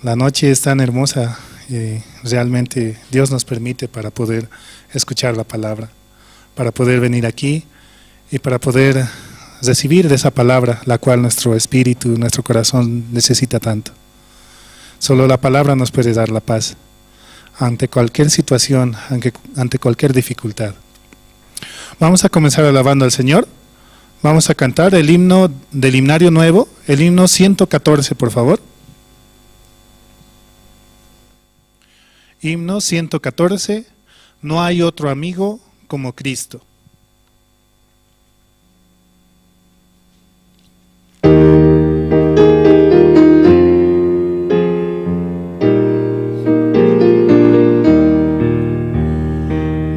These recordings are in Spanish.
La noche es tan hermosa y realmente Dios nos permite para poder escuchar la palabra, para poder venir aquí y para poder recibir de esa palabra, la cual nuestro espíritu, nuestro corazón necesita tanto. Solo la palabra nos puede dar la paz ante cualquier situación, ante cualquier dificultad. Vamos a comenzar alabando al Señor. Vamos a cantar el himno del himnario nuevo, el himno 114, por favor. Himno 114, no hay otro amigo como Cristo.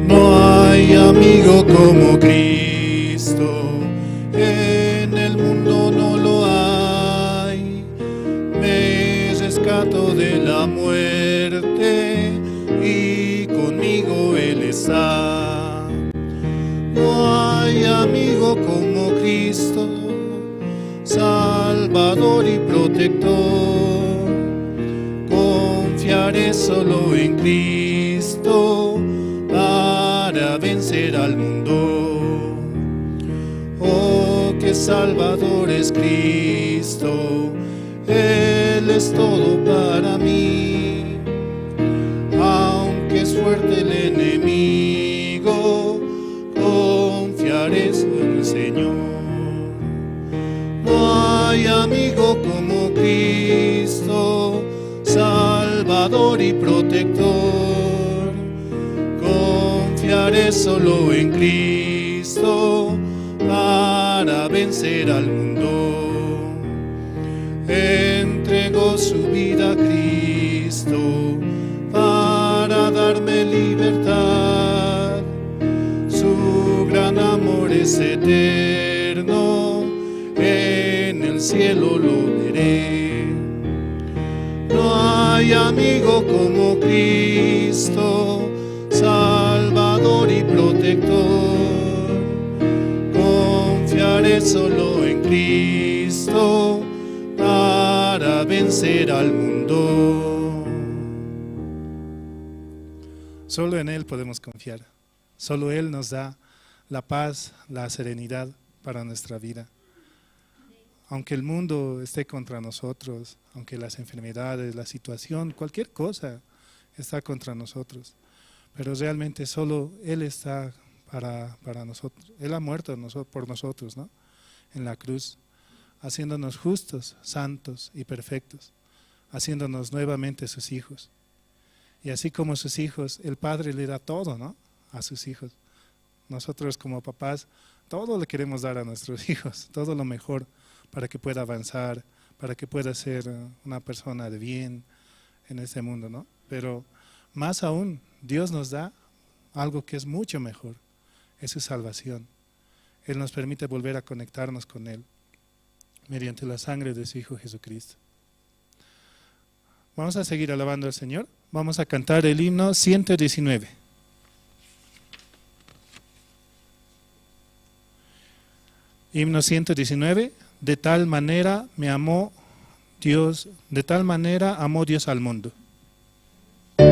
No hay amigo como Cristo, en el mundo no lo hay. Me rescato de la muerte y conmigo Él está. No hay amigo como Cristo, Salvador y protector. Confiaré solo en Cristo para vencer al mundo. Oh, que Salvador es Cristo, Él es todo para mí. Aunque es fuerte el enemigo, confiaré en el Señor. No hay amigo como Cristo, Salvador y protector. Confiaré solo en Cristo para vencer al mundo. Entregó su vida a Cristo para darme libertad. Su gran amor es eterno, en el cielo lo veré. No hay amigo como Cristo, Salvador y protector. Confiaré solo en Cristo para vencer al mundo. Solo en Él podemos confiar. Solo Él nos da la paz, la serenidad para nuestra vida. Aunque el mundo esté contra nosotros, aunque las enfermedades, la situación, cualquier cosa está contra nosotros, pero realmente solo Él está para nosotros. Él ha muerto por nosotros, ¿no? En la cruz, haciéndonos justos, santos y perfectos, haciéndonos nuevamente sus hijos. Y así como sus hijos, el Padre le da todo, ¿no? A sus hijos. Nosotros como papás, todo le queremos dar a nuestros hijos, todo lo mejor para que pueda avanzar, para que pueda ser una persona de bien en este mundo, ¿no? Pero más aún, Dios nos da algo que es mucho mejor, es su salvación. Él nos permite volver a conectarnos con Él mediante la sangre de su Hijo Jesucristo. Vamos a seguir alabando al Señor. Vamos a cantar el himno 119. Himno 119. De tal manera me amó Dios, de tal manera amó Dios al mundo. De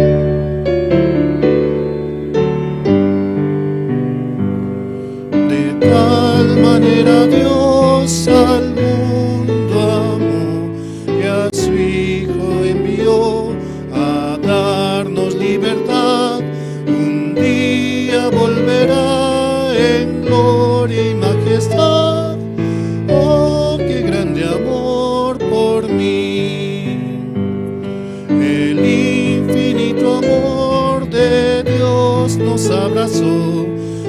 tal manera Dios al mundo amó, que a su Hijo envió a darnos libertad. Un día volverá en gloria y majestad. Oh, qué grande amor por mí. El infinito amor de Dios nos abrazó,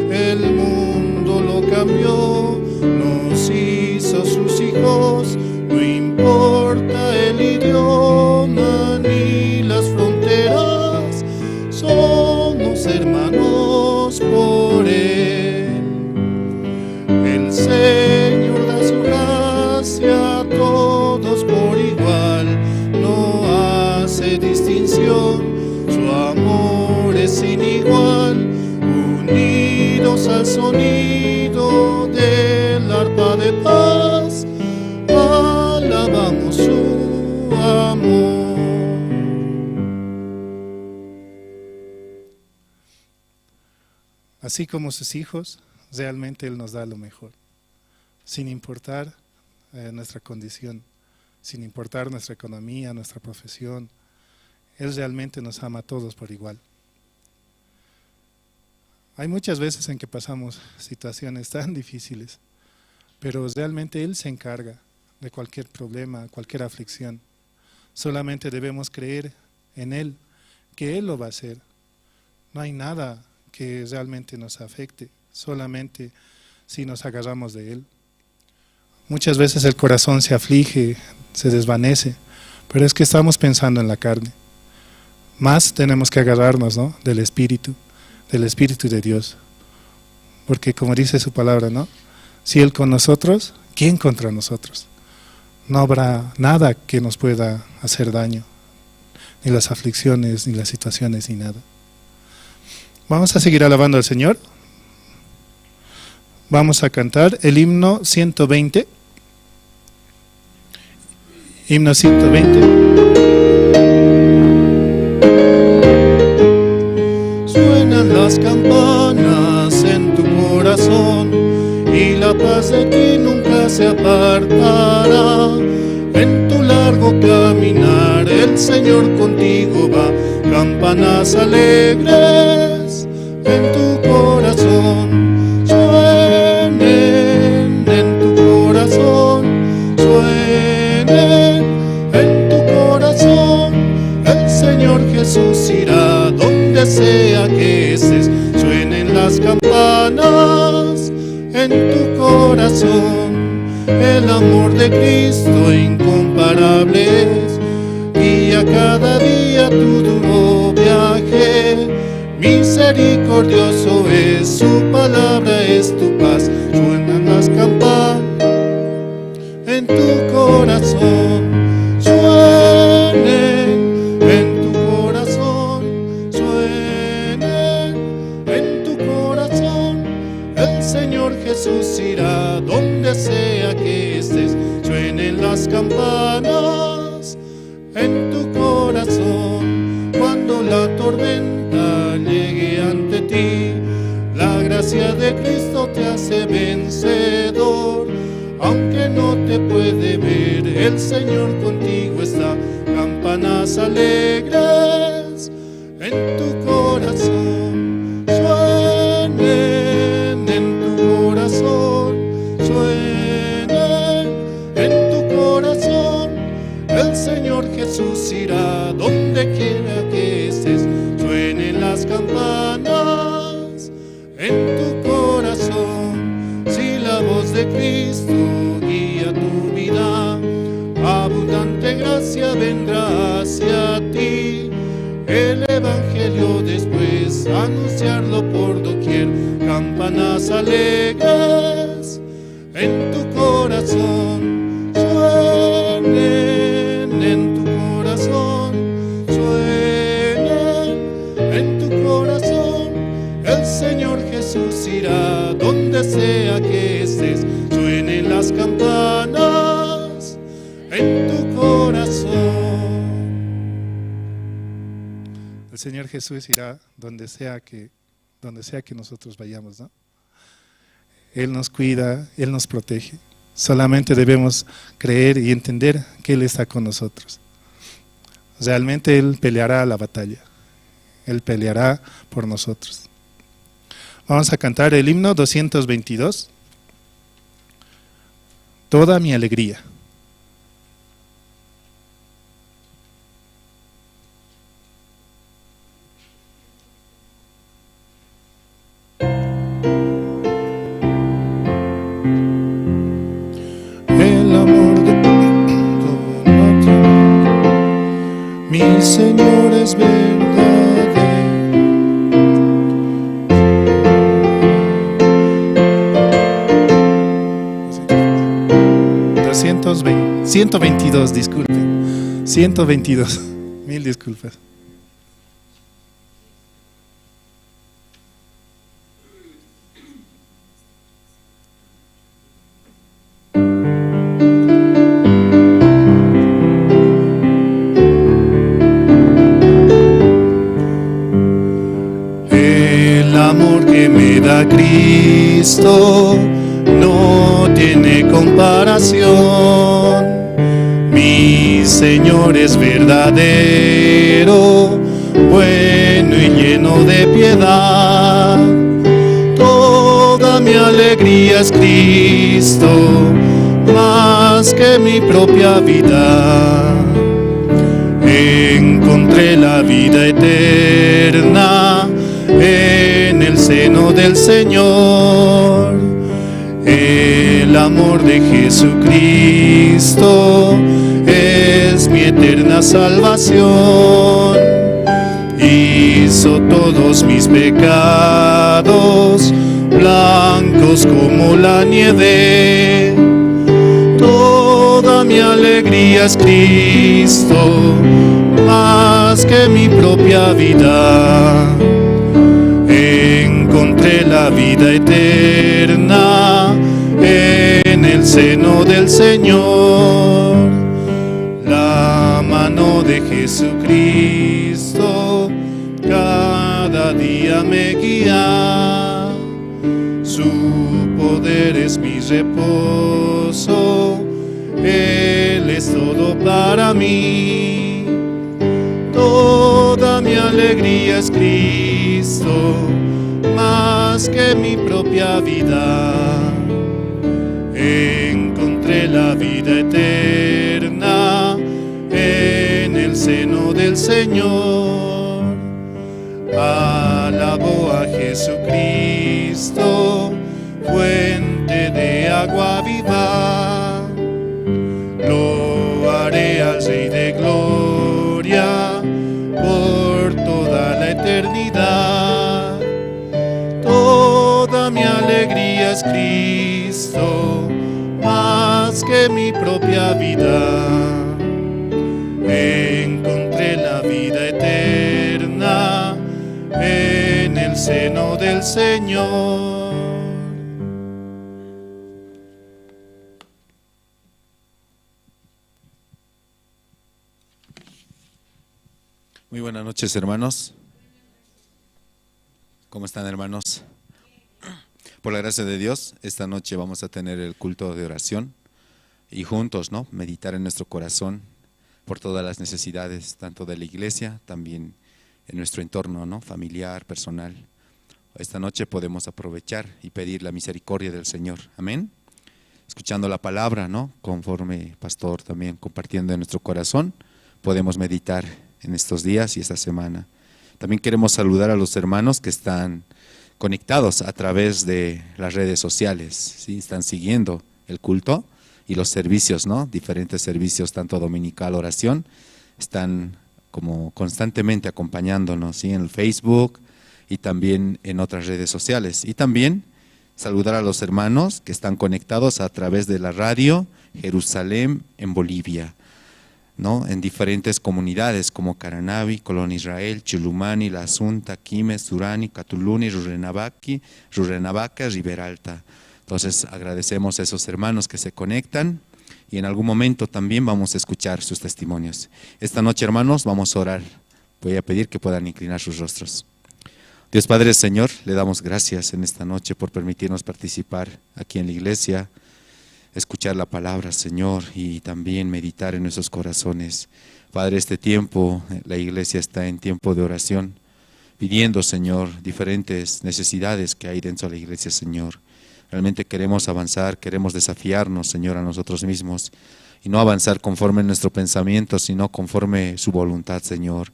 el mundo lo cambió, nos hizo sus hijos. No importa el idioma ni las fronteras, somos hermanos por Él. El Señor da su gracia a todos por igual, no hace distinción, su amor es sin igual. Unidos al sonido del arpa de paz, alabamos su amor. así como sus hijos, realmente Él nos da lo mejor, sin importar nuestra condición, sin importar nuestra economía, nuestra profesión. Él realmente nos ama a todos por igual. Hay muchas veces en que pasamos situaciones tan difíciles, pero realmente Él se encarga de cualquier problema, cualquier aflicción. Solamente debemos creer en Él, que Él lo va a hacer. No hay nada que realmente nos afecte, solamente si nos agarramos de Él. Muchas veces el corazón se aflige, se desvanece, pero es que estamos pensando en la carne. Más tenemos que agarrarnos, ¿no?, del Espíritu de Dios. Porque como dice su palabra, ¿no?, si Él con nosotros, ¿quién contra nosotros? No habrá nada que nos pueda hacer daño, ni las aflicciones, ni las situaciones, ni nada. Vamos a seguir alabando al Señor. Vamos a cantar el himno 120. Himno 120. Suenan las campanas en tu corazón y la paz de ti nunca se apartará. En tu largo caminar el Señor contigo va. Campanas alegres en tu corazón suenen, en tu corazón suenen, en tu corazón. El Señor Jesús irá donde sea que estés. Suenen las campanas en tu corazón. El amor de Cristo incomparable es, guía cada día tu duro viaje. Misericordioso es, su palabra es tu paz. Suenan las campanas en tu corazón, suenen en tu corazón, suenen en tu corazón. El Señor Jesús irá donde sea que estés. Suenen las campanas en tu corazón. Cuando la tormenta llegue ante ti, la gracia de Cristo te hace vencedor. Aunque no te puede ver, el Señor contigo está. Campanas alegres en tu corazón suenen, en tu corazón suenen, en tu corazón. El Señor Jesús irá donde quiera que estés. Suenen las campanas en tu corazón. Si la voz de Cristo guía tu vida, abundante gracia vendrá hacia ti. El Evangelio después anunciarlo por doquier. Campanas alegres en tu corazón suenen, en tu corazón suenen, en tu corazón. El Señor Jesús irá donde sea que estés. Suenen las campanas en tu corazón. El Señor Jesús irá donde sea que nosotros vayamos, ¿no? Él nos cuida, Él nos protege. Solamente debemos creer y entender que Él está con nosotros. Realmente Él peleará la batalla. Él peleará por nosotros. Vamos a cantar el himno 222. Toda mi alegría. Mi Señor es verdadero. 122, disculpen. 122. Mil disculpas. El amor que me da Cristo no tiene comparación. Mi Señor es verdadero, bueno y lleno de piedad. Toda mi alegría es Cristo, más que mi propia vida. Encontré la vida eterna en el seno del Señor. El amor de Jesucristo es mi eterna salvación. Hizo todos mis pecados blancos como la nieve. Toda mi alegría es Cristo, más que mi propia vida. Encontré la vida eterna en el seno del Señor. La mano de Jesucristo cada día me guía. Su poder es mi reposo, Él es todo para mí. Toda mi alegría es Cristo, más que mi propia vida. Encontré la vida eterna en el seno del Señor. Alabo a Jesucristo, fuente de agua viva. Lo haré al Rey de gloria por toda la eternidad. Toda mi alegría es Cristo, más que mi propia vida. Encontré la vida eterna en el seno del Señor. Muy buenas noches, hermanos. ¿Cómo están, hermanos? Por la gracia de Dios, esta noche vamos a tener el culto de oración y juntos, ¿no?, meditar en nuestro corazón por todas las necesidades, tanto de la iglesia, también en nuestro entorno, ¿no?, familiar, personal. Esta noche podemos aprovechar y pedir la misericordia del Señor. Amén. Escuchando la palabra, ¿no?, conforme pastor también compartiendo en nuestro corazón, podemos meditar en estos días y esta semana. También queremos saludar a los hermanos que están conectados a través de las redes sociales, ¿sí? Están siguiendo el culto y los servicios, ¿no?, diferentes servicios, tanto dominical, oración, están como constantemente acompañándonos, ¿sí?, en el Facebook y también en otras redes sociales. Y también saludar a los hermanos que están conectados a través de la radio Jerusalén en Bolivia, ¿no?, en diferentes comunidades como Caranavi, Colón Israel, Chulumani, La Asunta, Quimes, Surani, Catuluni, Rurrenabaca, Riberalta. Entonces agradecemos a esos hermanos que se conectan y en algún momento también vamos a escuchar sus testimonios. Esta noche, hermanos, vamos a orar. Voy a pedir que puedan inclinar sus rostros. Dios Padre, Señor, le damos gracias en esta noche por permitirnos participar aquí en la iglesia, escuchar la palabra, Señor, y también meditar en nuestros corazones. Padre, este tiempo, la iglesia está en tiempo de oración, pidiendo, Señor, diferentes necesidades que hay dentro de la iglesia, Señor. Realmente queremos avanzar, queremos desafiarnos, Señor, a nosotros mismos, y no avanzar conforme nuestro pensamiento, sino conforme su voluntad, Señor.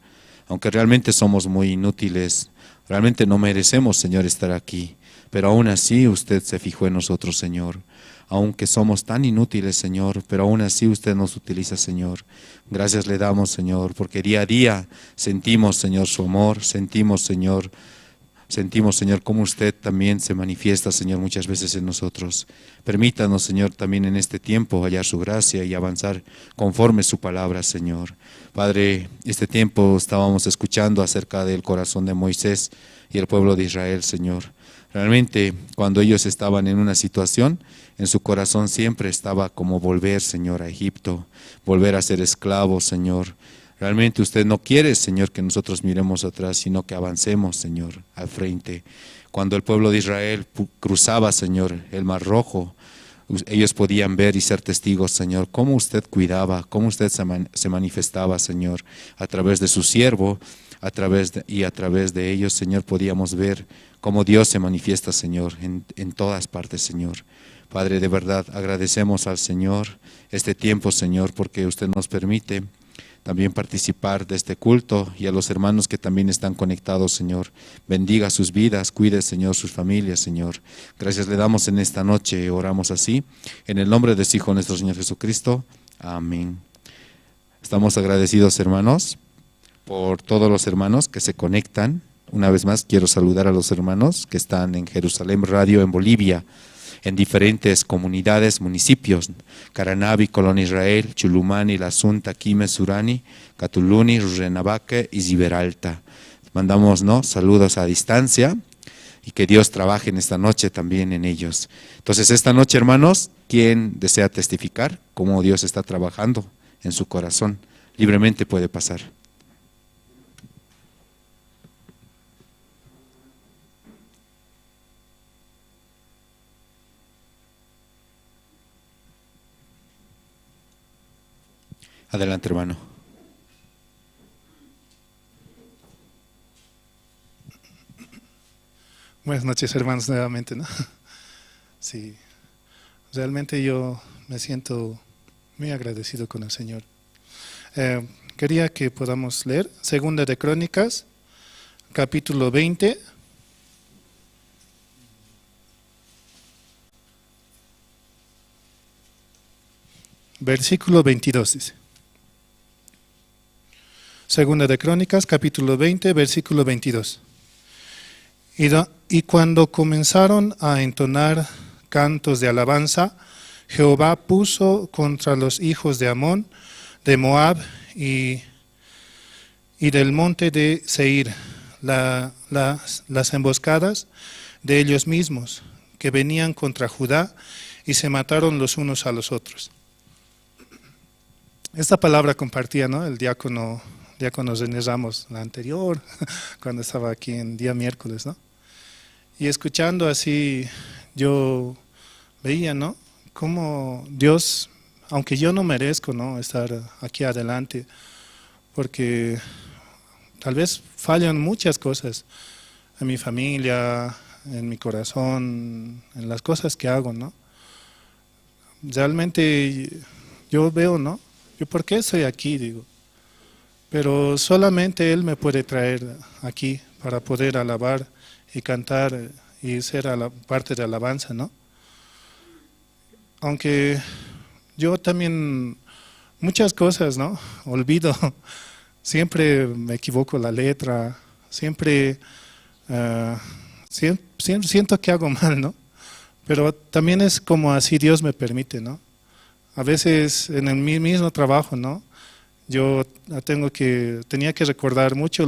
Aunque realmente somos muy inútiles, realmente no merecemos, Señor, estar aquí, pero aún así usted se fijó en nosotros, Señor. Aunque somos tan inútiles, Señor, pero aún así usted nos utiliza, Señor. Gracias le damos, Señor, porque día a día sentimos, Señor, su amor, sentimos, Señor, cómo usted también se manifiesta, Señor, muchas veces en nosotros. Permítanos, Señor, también en este tiempo hallar su gracia y avanzar conforme su palabra, Señor. Padre, este tiempo estábamos escuchando acerca del corazón de Moisés y el pueblo de Israel, Señor. Realmente, cuando ellos estaban en una situación, en su corazón siempre estaba como volver, Señor, a Egipto, volver a ser esclavos, Señor. Realmente usted no quiere, Señor, que nosotros miremos atrás, sino que avancemos, Señor, al frente. Cuando el pueblo de Israel cruzaba, Señor, el Mar Rojo, ellos podían ver y ser testigos, Señor, cómo usted cuidaba, cómo usted se manifestaba, Señor, a través de su siervo, a través de ellos, Señor, podíamos ver cómo Dios se manifiesta, Señor, en todas partes, Señor. Padre, de verdad, agradecemos al Señor este tiempo, Señor, porque usted nos permite también participar de este culto, y a los hermanos que también están conectados, Señor. Bendiga sus vidas, cuide, Señor, sus familias, Señor. Gracias le damos en esta noche, oramos así, en el nombre de su Hijo, nuestro Señor Jesucristo. Amén. Estamos agradecidos, hermanos, por todos los hermanos que se conectan. Una vez más quiero saludar a los hermanos que están en Jerusalén Radio, en Bolivia, en diferentes comunidades, municipios: Caranavi, Colón Israel, Chulumani, La Sunta, Quime, Surani, Catuluni, Rurrenabaque y Ziberalta. Mandamos saludos a distancia, y que Dios trabaje en esta noche también en ellos. Entonces, esta noche, hermanos, ¿quién desea testificar cómo Dios está trabajando en su corazón? Libremente puede pasar. Adelante, hermano. Buenas noches, hermanos, nuevamente, ¿no? Sí, realmente yo me siento muy agradecido con el Señor. Quería que podamos leer Segunda de Crónicas, capítulo 20. Versículo 22 dice. Segunda de Crónicas, capítulo 20, versículo 22. Y cuando comenzaron a entonar cantos de alabanza, Jehová puso contra los hijos de Amón, de Moab y del monte de Seir las emboscadas de ellos mismos, que venían contra Judá, y se mataron los unos a los otros. Esta palabra compartía, ¿no?, el diácono René Ramos, la anterior, cuando estaba aquí en día miércoles, ¿no? Y escuchando así, yo veía, ¿no?, cómo Dios, aunque yo no merezco, ¿no?, estar aquí adelante, porque tal vez fallan muchas cosas en mi familia, en mi corazón, en las cosas que hago, ¿no? Realmente yo veo, ¿no?, yo ¿por qué estoy aquí?, digo. Pero solamente Él me puede traer aquí para poder alabar y cantar y ser a la parte de alabanza, ¿no? Aunque yo también muchas cosas, ¿no?, olvido, siempre me equivoco la letra, siempre siento que hago mal, ¿no? Pero también es como así Dios me permite, ¿no? A veces en el mismo trabajo, ¿no?, yo tenía que recordar mucho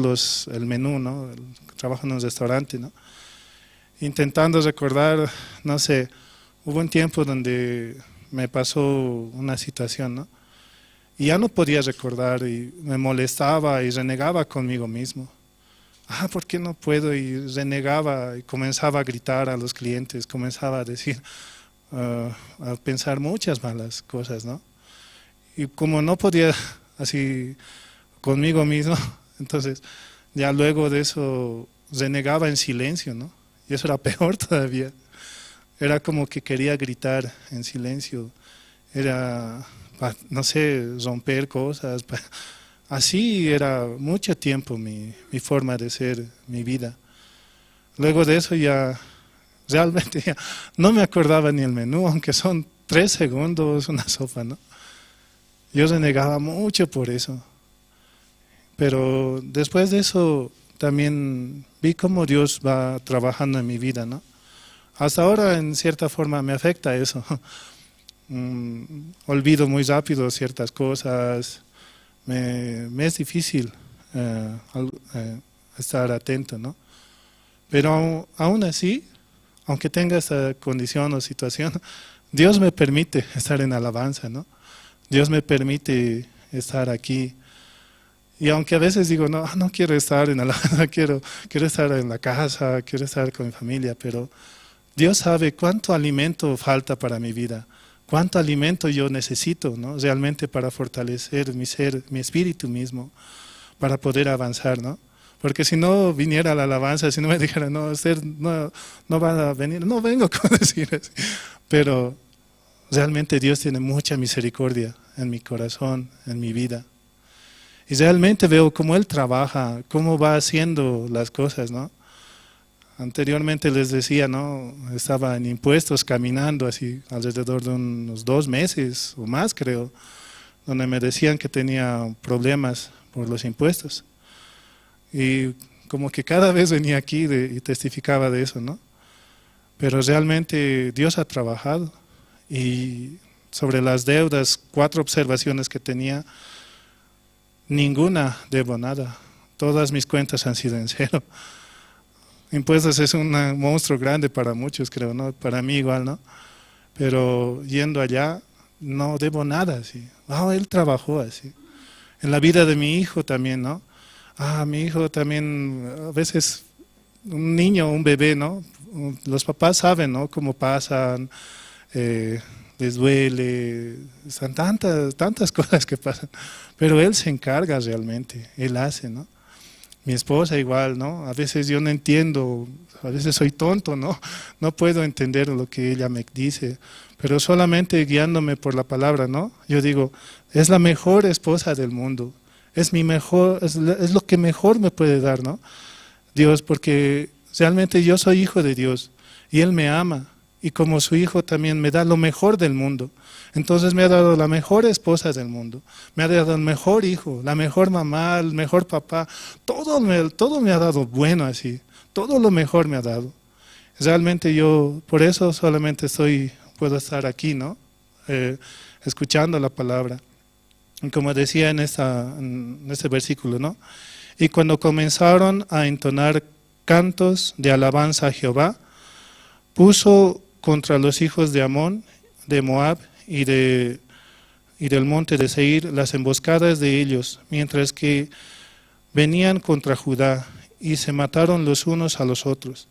el menú, ¿no?, trabajo en un restaurante, ¿no?, intentando recordar, no sé, hubo un tiempo donde me pasó una situación, ¿no?, y ya no podía recordar y me molestaba y renegaba conmigo mismo. ¿Por qué no puedo? Y renegaba y comenzaba a gritar a los clientes, comenzaba a decir, a pensar muchas malas cosas, ¿no? Y como no podía así conmigo mismo, entonces ya luego de eso renegaba en silencio, ¿no? Y eso era peor todavía. Era como que quería gritar en silencio, era, no sé, romper cosas. Así era mucho tiempo mi forma de ser, mi vida. Luego de eso ya realmente ya no me acordaba ni el menú, aunque son 3 segundos una sopa, ¿no? Yo renegaba mucho por eso. Pero después de eso también vi cómo Dios va trabajando en mi vida, ¿no? Hasta ahora en cierta forma me afecta eso. Olvido muy rápido ciertas cosas. Me es difícil estar atento, ¿no? Pero aún así, aunque tenga esta condición o situación, Dios me permite estar en alabanza, ¿no? Dios me permite estar aquí. Y aunque a veces digo, no, no quiero estar en alabanza, quiero estar en la casa, quiero estar con mi familia, pero Dios sabe cuánto alimento falta para mi vida, cuánto alimento yo necesito, ¿no? Realmente para fortalecer mi ser, mi espíritu mismo, para poder avanzar, ¿no? Porque si no viniera la alabanza, si no me dijera, no, usted no va a venir, no vengo, como decir así. Pero realmente Dios tiene mucha misericordia en mi corazón, en mi vida. Y realmente veo cómo Él trabaja, cómo va haciendo las cosas, ¿no? Anteriormente les decía, ¿no? Estaba en impuestos caminando así alrededor de unos 2 meses o más, creo, donde me decían que tenía problemas por los impuestos. Y como que cada vez venía aquí y testificaba de eso, ¿no? Pero realmente Dios ha trabajado. Y sobre las deudas, 4 observaciones que tenía, ninguna debo nada. Todas mis cuentas han sido en cero. Impuestos es un monstruo grande para muchos, creo, ¿no? Para mí igual, ¿no? Pero yendo allá, no debo nada, así. Él trabajó así. En la vida de mi hijo también, ¿no? Mi hijo también, a veces, un niño, un bebé, ¿no? Los papás saben, ¿no? Cómo pasan, les duele, son tantas cosas que pasan. Pero él se encarga realmente, él hace, ¿no? Mi esposa igual, ¿no? A veces yo no entiendo, a veces soy tonto, ¿no? No puedo entender lo que ella me dice, pero solamente guiándome por la palabra, ¿no? Yo digo, es la mejor esposa del mundo, es mi mejor, es lo que mejor me puede dar, ¿no? Dios, porque realmente yo soy hijo de Dios y Él me ama y como su hijo también me da lo mejor del mundo. Entonces me ha dado la mejor esposa del mundo, me ha dado el mejor hijo, la mejor mamá, el mejor papá, todo me ha dado bueno así, todo lo mejor me ha dado. Realmente yo por eso solamente puedo estar aquí, ¿no? Escuchando la palabra. Y como decía en este versículo, ¿no? Y cuando comenzaron a entonar cantos de alabanza a Jehová, puso contra los hijos de Amón, de Moab y del monte de Seir las emboscadas de ellos, mientras que venían contra Judá y se mataron los unos a los otros.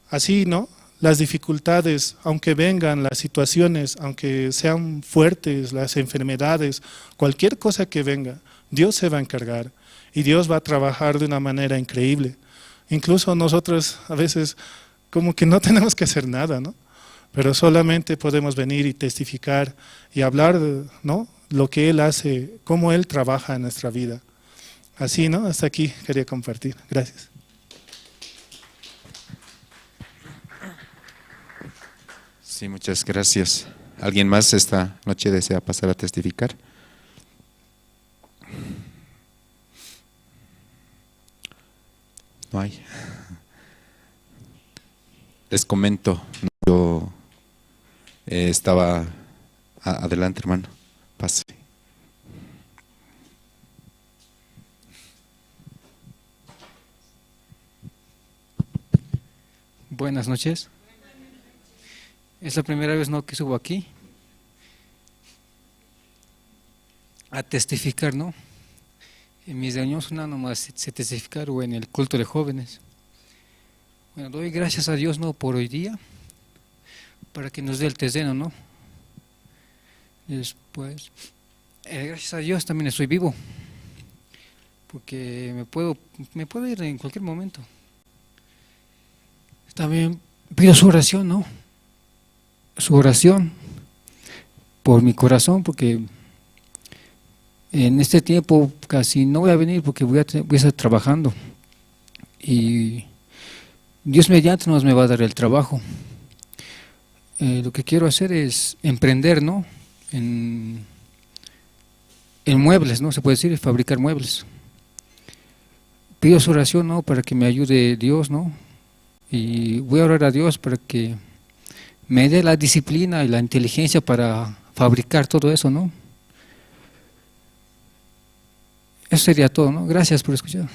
Así, ¿no? Las dificultades, aunque vengan, las situaciones, aunque sean fuertes, las enfermedades, cualquier cosa que venga, Dios se va a encargar y Dios va a trabajar de una manera increíble. Incluso nosotros a veces como que no tenemos que hacer nada, ¿no? Pero solamente podemos venir y testificar y hablar, ¿no? Lo que Él hace, cómo Él trabaja en nuestra vida. Así, ¿no? Hasta aquí quería compartir. Gracias. Sí, muchas gracias. ¿Alguien más esta noche desea pasar a testificar? No hay. Les comento, yo estaba adelante, hermano, pase. Buenas noches. Es la primera vez, ¿no?, que subo aquí a testificar, ¿no? En mis reuniones una nomás se testificar o en el culto de jóvenes. Bueno, doy gracias a Dios, ¿no?, por hoy día, para que nos dé el terreno, ¿no? Después, gracias a Dios también estoy vivo, porque me puedo ir en cualquier momento. También pido su oración, ¿no? Su oración por mi corazón, porque en este tiempo casi no voy a venir porque voy a estar trabajando y Dios mediante nos me va a dar el trabajo. Lo que quiero hacer es emprender, ¿no? En muebles, ¿no? Se puede decir, fabricar muebles. Pido su oración, ¿no?, para que me ayude Dios, ¿no? Y voy a orar a Dios para que me dé la disciplina y la inteligencia para fabricar todo eso, ¿no? Eso sería todo, ¿no? Gracias por escuchar.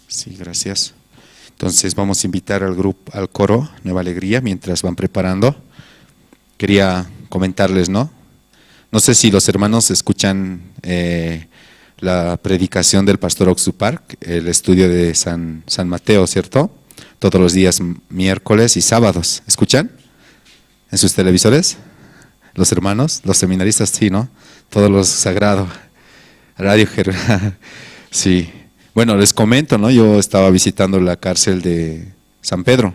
Sí, gracias. Entonces vamos a invitar al grupo, al coro Nueva Alegría, mientras van preparando. Quería comentarles, ¿no? No sé si los hermanos escuchan la predicación del pastor Oxupar, el estudio de San Mateo, ¿cierto? Todos los días miércoles y sábados. ¿Escuchan? ¿En sus televisores? Los hermanos, los seminaristas, sí, ¿no? Todos los sagrados. Radio sí. Bueno, les comento, ¿no? Yo estaba visitando la cárcel de San Pedro.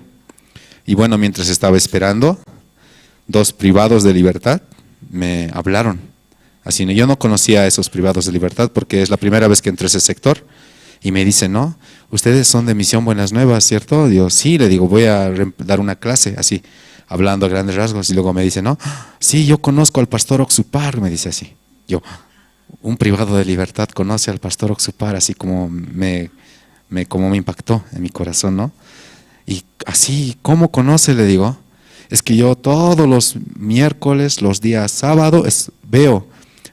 Y bueno, mientras estaba esperando, 2 privados de libertad me hablaron. Así, yo no conocía a esos privados de libertad porque es la primera vez que entré a ese sector. Y me dicen, no, ustedes son de Misión Buenas Nuevas, ¿cierto? Yo, sí, le digo, voy a dar una clase, así, hablando a grandes rasgos. Y luego me dicen, no, sí, yo conozco al pastor Oxupar, me dice así. Yo, un privado de libertad conoce al pastor Oxupar, así como como me impactó en mi corazón, ¿no? Y así, ¿cómo conoce? Le digo, es que yo todos los miércoles, los días sábados, veo,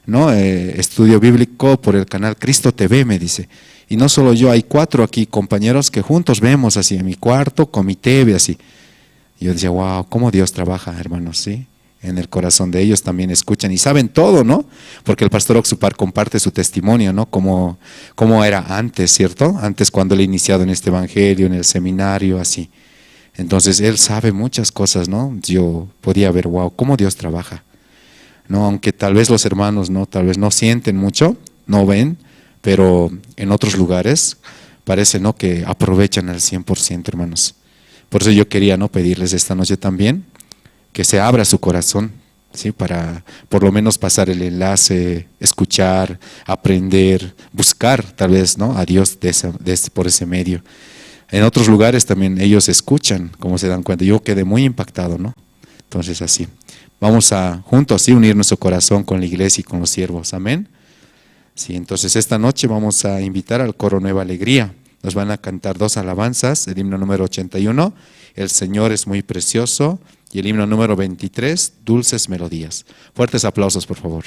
¿no? Estudio bíblico por el canal Cristo TV, me dice. Y no solo yo, hay 4 aquí compañeros que juntos vemos así en mi cuarto, con mi TV, así. Y yo decía, wow, cómo Dios trabaja, hermanos, ¿sí? En el corazón de ellos también escuchan y saben todo, ¿no? Porque el pastor Oxupar comparte su testimonio, ¿no? Cómo era antes, ¿cierto? Antes cuando él ha iniciado en este evangelio, en el seminario, así. Entonces él sabe muchas cosas, ¿no? Yo podía ver, wow, cómo Dios trabaja, ¿no? Aunque tal vez los hermanos, ¿no? Tal vez no sienten mucho, no ven, pero en otros lugares parece, ¿no? Que aprovechan al 100%, hermanos. Por eso yo quería, ¿no? Pedirles esta noche también que se abra su corazón, ¿sí? Para por lo menos pasar el enlace, escuchar, aprender, buscar tal vez, ¿no? A Dios por ese medio. En otros lugares también ellos escuchan, como se dan cuenta. Yo quedé muy impactado, ¿no? Entonces así, vamos a juntos, ¿sí? Unir nuestro corazón con la iglesia y con los siervos, amén. Sí, entonces esta noche vamos a invitar al coro Nueva Alegría. Nos van a cantar 2 alabanzas, el himno número 81, El Señor es muy precioso, y el himno número 23, Dulces Melodías. Fuertes aplausos, por favor.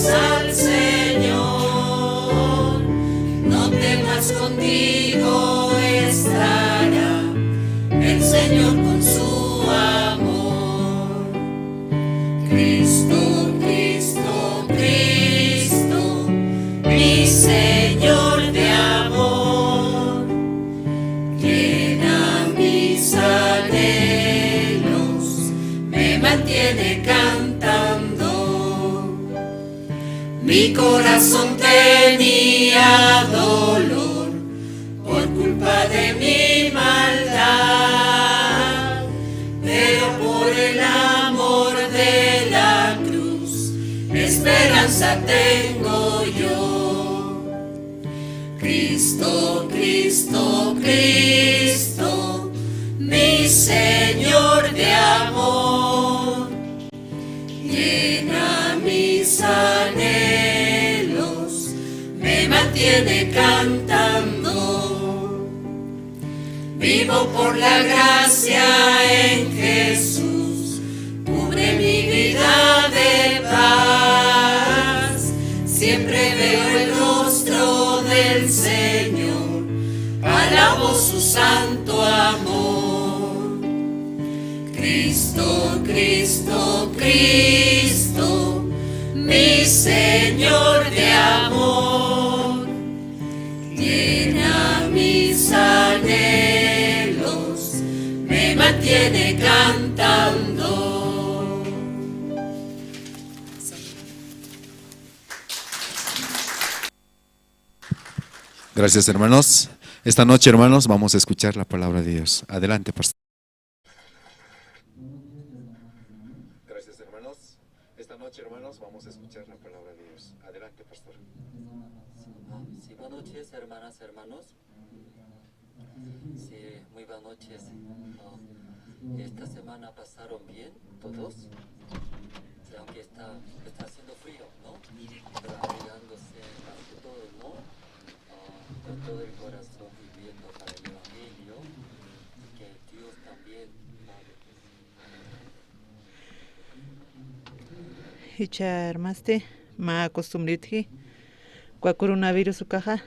al Señor, no temas, contigo estará el Señor con su amor. Cristo, Cristo, Cristo, mi Señor de amor, llena mis anhelos, me mantiene cantando. Mi corazón tenía dolor por culpa de mi maldad, pero por el amor de la cruz, esperanza tengo yo. Cristo, Cristo, Cristo, mi Señor de amor, llena mis anhelos, me mantiene cantando. Vivo por la gracia en Jesús, cubre mi vida de paz. Siempre veo el rostro del Señor, alabo su santo amor. Cristo, Cristo, Cristo, mi Señor de amor, llena mis anhelos, me mantiene cantando. Gracias, hermanos. Esta noche, hermanos, vamos a escuchar la palabra de Dios. Adelante, pastor. Gracias, hermanos. Esta noche, hermanos, vamos a escuchar la palabra de Dios. Adelante, pastor. Sí, buenas noches, hermanas, hermanos. Sí, muy buenas noches. Esta semana pasaron bien todos. Sí, aunque está haciendo frío, ¿no? Pero abrigándose más que todo, ¿no? Con todo el corazón viviendo para el Evangelio, que Dios también Hicharmaste, ma acostumbriti, kwa coronavirus ukaja.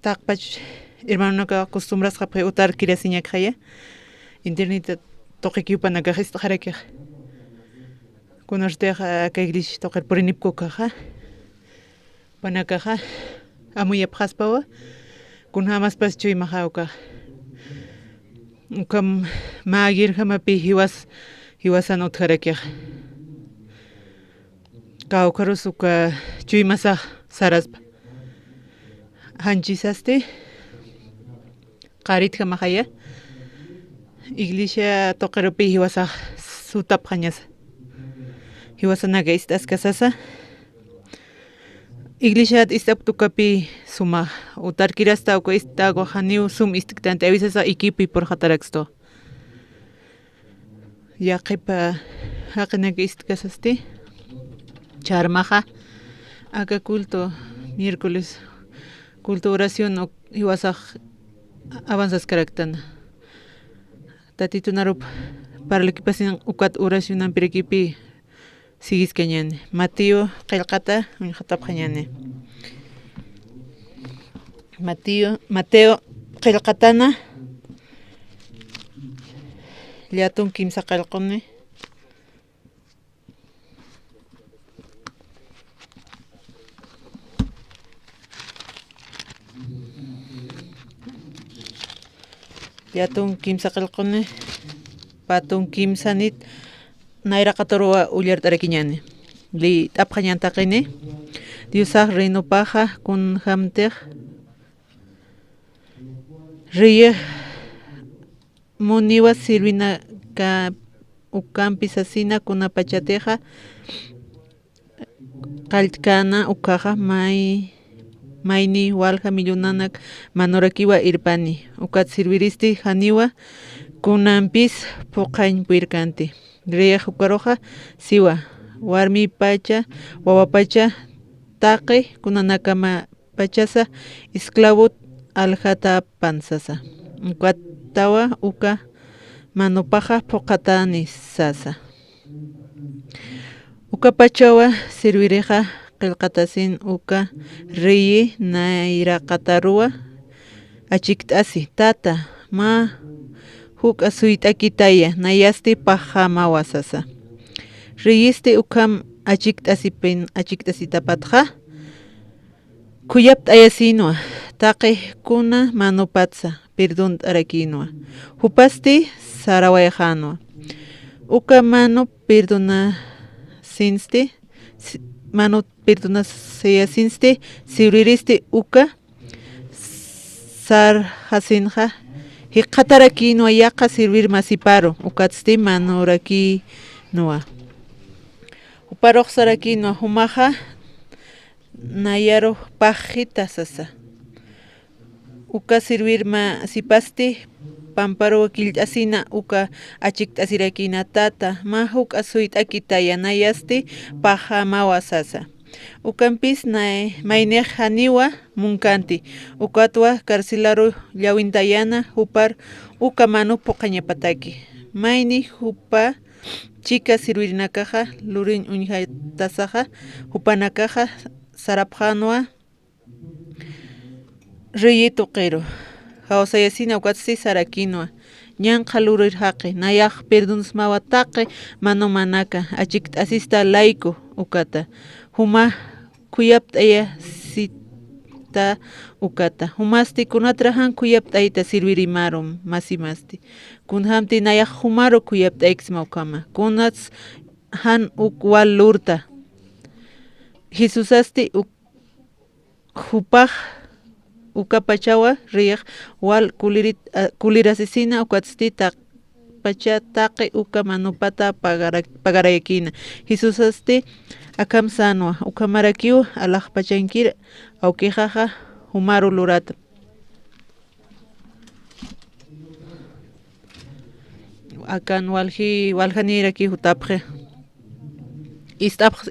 Takpach, hermano, no que acostumbras a utar kirasiña kaya. Internet toque kiupa na kajes tojareke. Kunoste a kaiglish tocar por inipko kaja. Panakaja, amuya paspawa. Kun hamas pas chui mahauka. Kam magir hamapi hiwasan utjareke. Kaukarusuka chui masa saraspa. Hanchisaste qarit kamahaya iglesia toqeropi hiwasa sutap qañas hiwasanaga istas kasasa iglesia istap tukapi suma utarkirasta ko istago haniu sum istiktante avisasa equipi por hataraxto yaqipa haqinaga istkasaste charmaja acá culto miércoles culto oración hiwasaj avanzas caractana tatito narup para lo que pasen ukat oración ampirekipi sigis keñane Mateo qilqata hatap qañane Mateo qilqatana llatun kimsa qilqune Yatun kimsa qilqune patun kimsanit naira qatorwa ullart arakiñani li t'apqañantaqini Diosaq rinopaja kun hamtej riej muniwa sirvina ka ukampi sasina kunapachateja qallkana ukaja mayni walja millonanak manorakiwa irpani ukat sirviristi haniwa kunampis puqañ puirkanti riej ukaroja siwa warmi pacha wawa pacha taqi kunanakama pachasa esclavo aljata pansasa ukatawa uka manopaja puqatani sasa Uka pachawa sirvireja qillqatasin uka riyi nayraqatarua achikt'asi tata ma huk asuyt'akitaya nayasti pajamawa sasa riyisti ukam achikt'asitapatqa kuyapt'ayasinua taqikuna manupatsa perdón t'arakinua hupasti sarawayajanua uka mano perdonasinsti mano perdonasayasinsti sibriristi uka sarjasinja hiqatarakinua yaqa servir masiparo ukatsti manorakinua uparoq sarakinua humaja nayaro pajita sasa uka servir masipasti pamparo killasina uka achikt'asirakina tata ma huk asuyt'akitaya nayasti pajamawa sasa ukanpis maynej haniwa munkanti ukatwa carcelaro llawintayana hupar uka manupo qañapataki mayni hupa chika sirvirinakaja lurin uñhaytasaja hupanakaja sarapjanua riyito qero hawsayasina ukatsi sarakinua ñanqa lurir haqi nayaq perdonsmawa taqi manaka achikt'asista layku ukata huma kuyapt'aya sita ukata humasti kunatrajan kuyapt'ayta sirvirimaron masti kunhamti nayaq humaro kuyapt'aykisma ukama kunats han ukwal lurta Jesusasti hupaj ukapachawa riq wal kulirasisina ukatsita pacha taqi uka manupata pagarayakina Jesusasti akam sanua ukamarakiu alaq pachankira awqijaja humaru lurata akan waljaniraki hutapje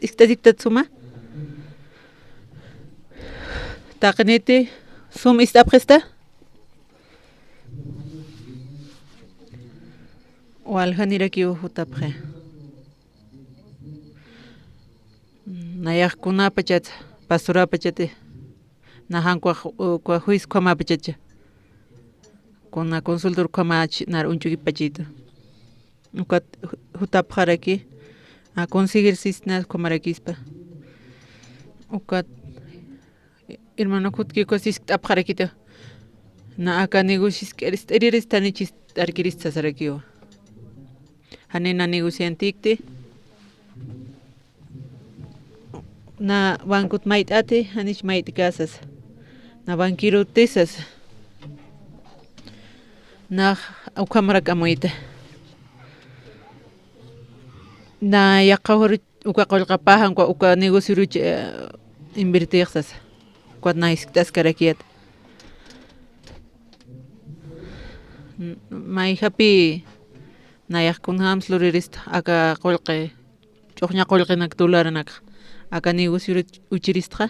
istadiktatsuma taqniti sum istapjesta waljaniraki hutapje nayaqkuna pachat pastora pachate nahan kwa juiz kwama pachacha kuna consultor kwama nar unchuki pachito ukat hutapjaraki a conseguir sisna kwamarakispa ukat hermano kutki kosis tapjarakito na aka negocios eriris tanichis arkiristas sarakio hanena negociantikte na bankut maitate hanich mait casas na banquiro tesas na ukamara kamoita na yaqawr uka qolqapahan kwa uka negocio ruch invertirsas kwa na istas karakiat mai happy na yaqkun hams lurist aka qolqe choqnya qolqinak dolaranak aka negocio uchiristqa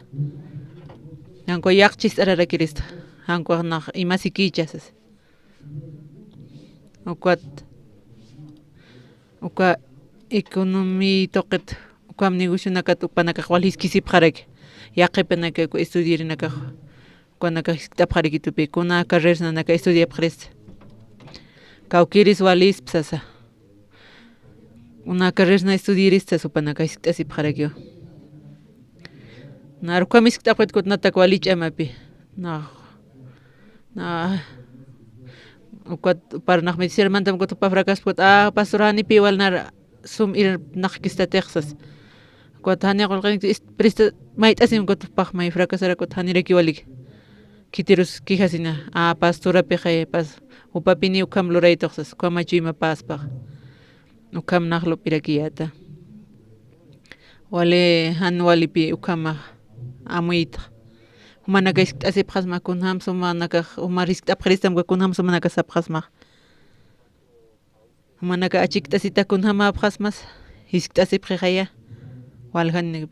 yanko yaqchis ararakirist hanko na imasikichas uka economy toqet ukam negocio nakat upanaka qwalhiskisip qarak yaqipanaka estudiarinaka kunaka tapqarakitupi kuna carreras nanaka estudiap qrist kawkiris walispsasa una carreras na estudiaristas upanaka istasip qarakyo narukamisk tapqet kutnata kwalichamapi na ukat parnaq medicina mantam kutupa fracas put pastorani pi walnar sum ir naqkista texas kuat hanya qolqin presta mait asim kutupaq may fracasara kut haniraki walik kitirus kijasina pastora peje pas upapini ukam luray toxas kwamachima paspaq ukam naqlo pirakiyata wale han walipi ukama amuita manaka asip khasma kunham sumanaka umarisk apkhristam kunham sumanaka sapkhasma manaka achiktasita kunham apkhasmas histasip khaya walhan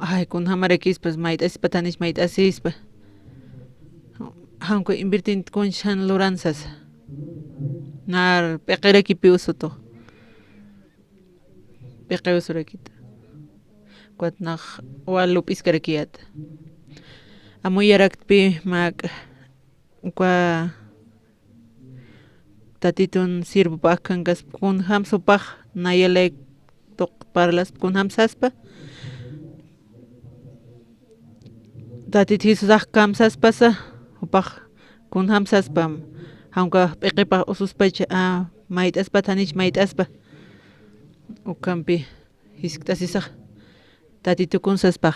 ay kunham arakis pas mait aspatanish mait asispa hanko invertin konshan loranzas nar peqeraki piusoto piqewsurakita kuatnaq walupis karakiyata amuyarakpi mak kwa tatitun sirvupaq kankas kun hamsupaq nayalek toq parlas kun hamsaspa tatit hisusaq kamsaspasa upaq kun hamsaspam haunqa p'iqipaq ususpacha mayt'aspa thanich mayt'aspa ukampi hisk'tasisaq tatitu kunsaspaq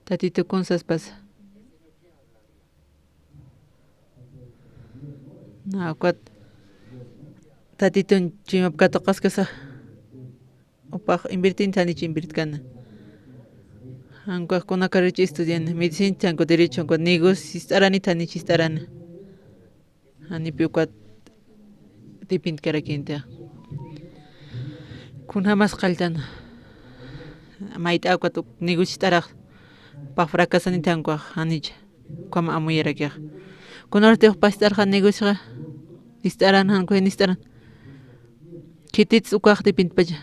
tatitu kunsaspas kuat tatitun chimapka toqaskasa upaq invertin thanich invertkana hankuaq kunakarichi estudiana medicina chanku derecho hankuaq negocios t'arani thanich t'arana hanipi ukat tipint karakinta kun hamas qaltana mayt'a ukat negocios t'araq paq fracasanita hankuaq hanicha kama amuyarakaq kunartiq pastarqa negociosqa ist'aran hankuq ist'aran kititz ukaq tipintpacha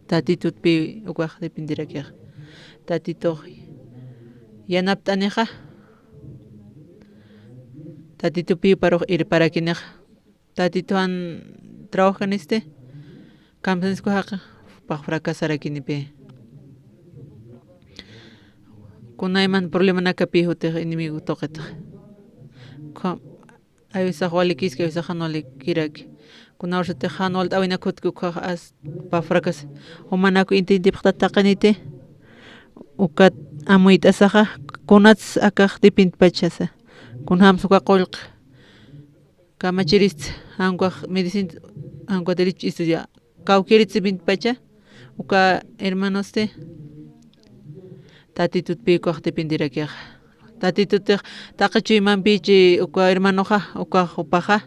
tatitutpi ukaq tipintirakaq tatituq yanapt'aniqa tatitupi paruq irparakineqa tatituwan trabajkaniste kamsaniskujaqa paq fracasarakinipi kunayman problema nakapi hutiq enemigo toqetaq awisaq walikisqa awisaq hanwali kiraki kunawrshutiq hanwal t'awinakutku ukaq pa fracas humanaku intintipaq tataqanite ukat amuyt'asaqa kunatz akaq tipintpachasa kun hamsuqa qullqa kamachirist hankuaq medicina hankuaq derecho estudia kawkiritz tipintpacha uka hermanoste tatitutpi ukaq tipintirakaq tatitutiq taqachuymanpichi uka hermanoqa ukaq upaqa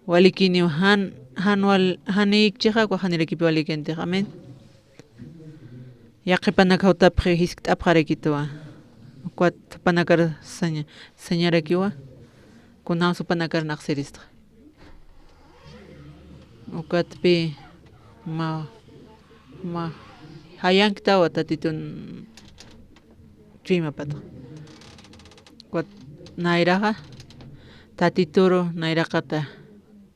walikini hanwal hanikchiqa uka hanirakipi walikantiq amen yaqipanaka utapqi hisk't'apqarakituwa ukat panakar sañarakiwa kunan supanakar naqsiristaq ukatpi ma hayanktawa tatitun chimapataq ukat nayraqa tatituru nayraqata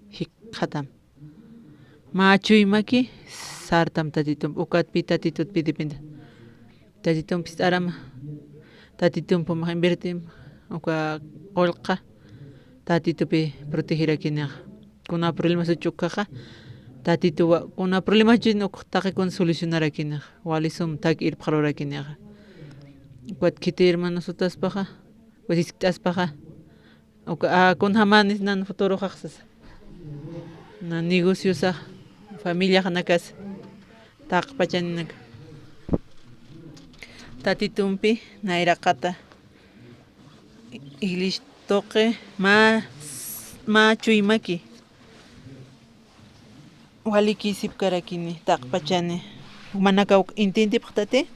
hiqhatam machuymaki sartam tatitun ukatpi tatitutpi depende tatitunpis t'arama tatitunpumaq invertim uka qullqa tatitupi protegerakineqa kuna problema suchukaqa tatituwa kuna problema chin uq taqikuna solucionarakineqa walisum taki irpaqrurakineqa ukat kiti hermano sutaspaqa pues hisk't'aspaqa uka kuna hamanis nan futuro qaqsas na negociosaq familiaqa nakas taqpachaninaka tatitunpi nayraqata iglishtoqi ma chuymaki waliki sipkarakini taqpachani manaka intintipaq tati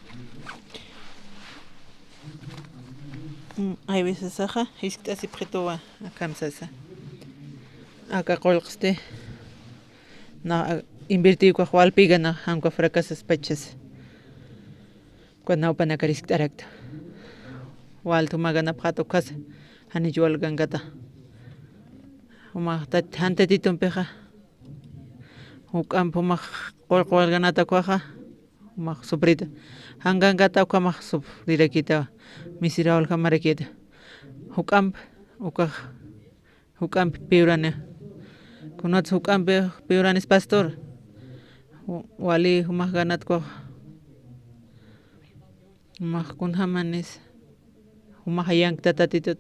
hay veces aja hisk'tasipqituwa kamsasa aka qullqiste na invertikuq walpiqa na hankuq fracasas pachas kunaw panakariskt'arakta waltu maganapaq tuqas hanich walkankata umaq han tatitunpiqa huk'anpi umaq qullqa walkanata kuaqa umaq sufrita hankankata ukamaq sufrirakita misira walkamarakita huk'anpi ukaq huk'anpi piurani kunatz huk'anpi piuranis pastor wali umaq ganat kuaqa umaq kunhamanis umaq hayankta tatitut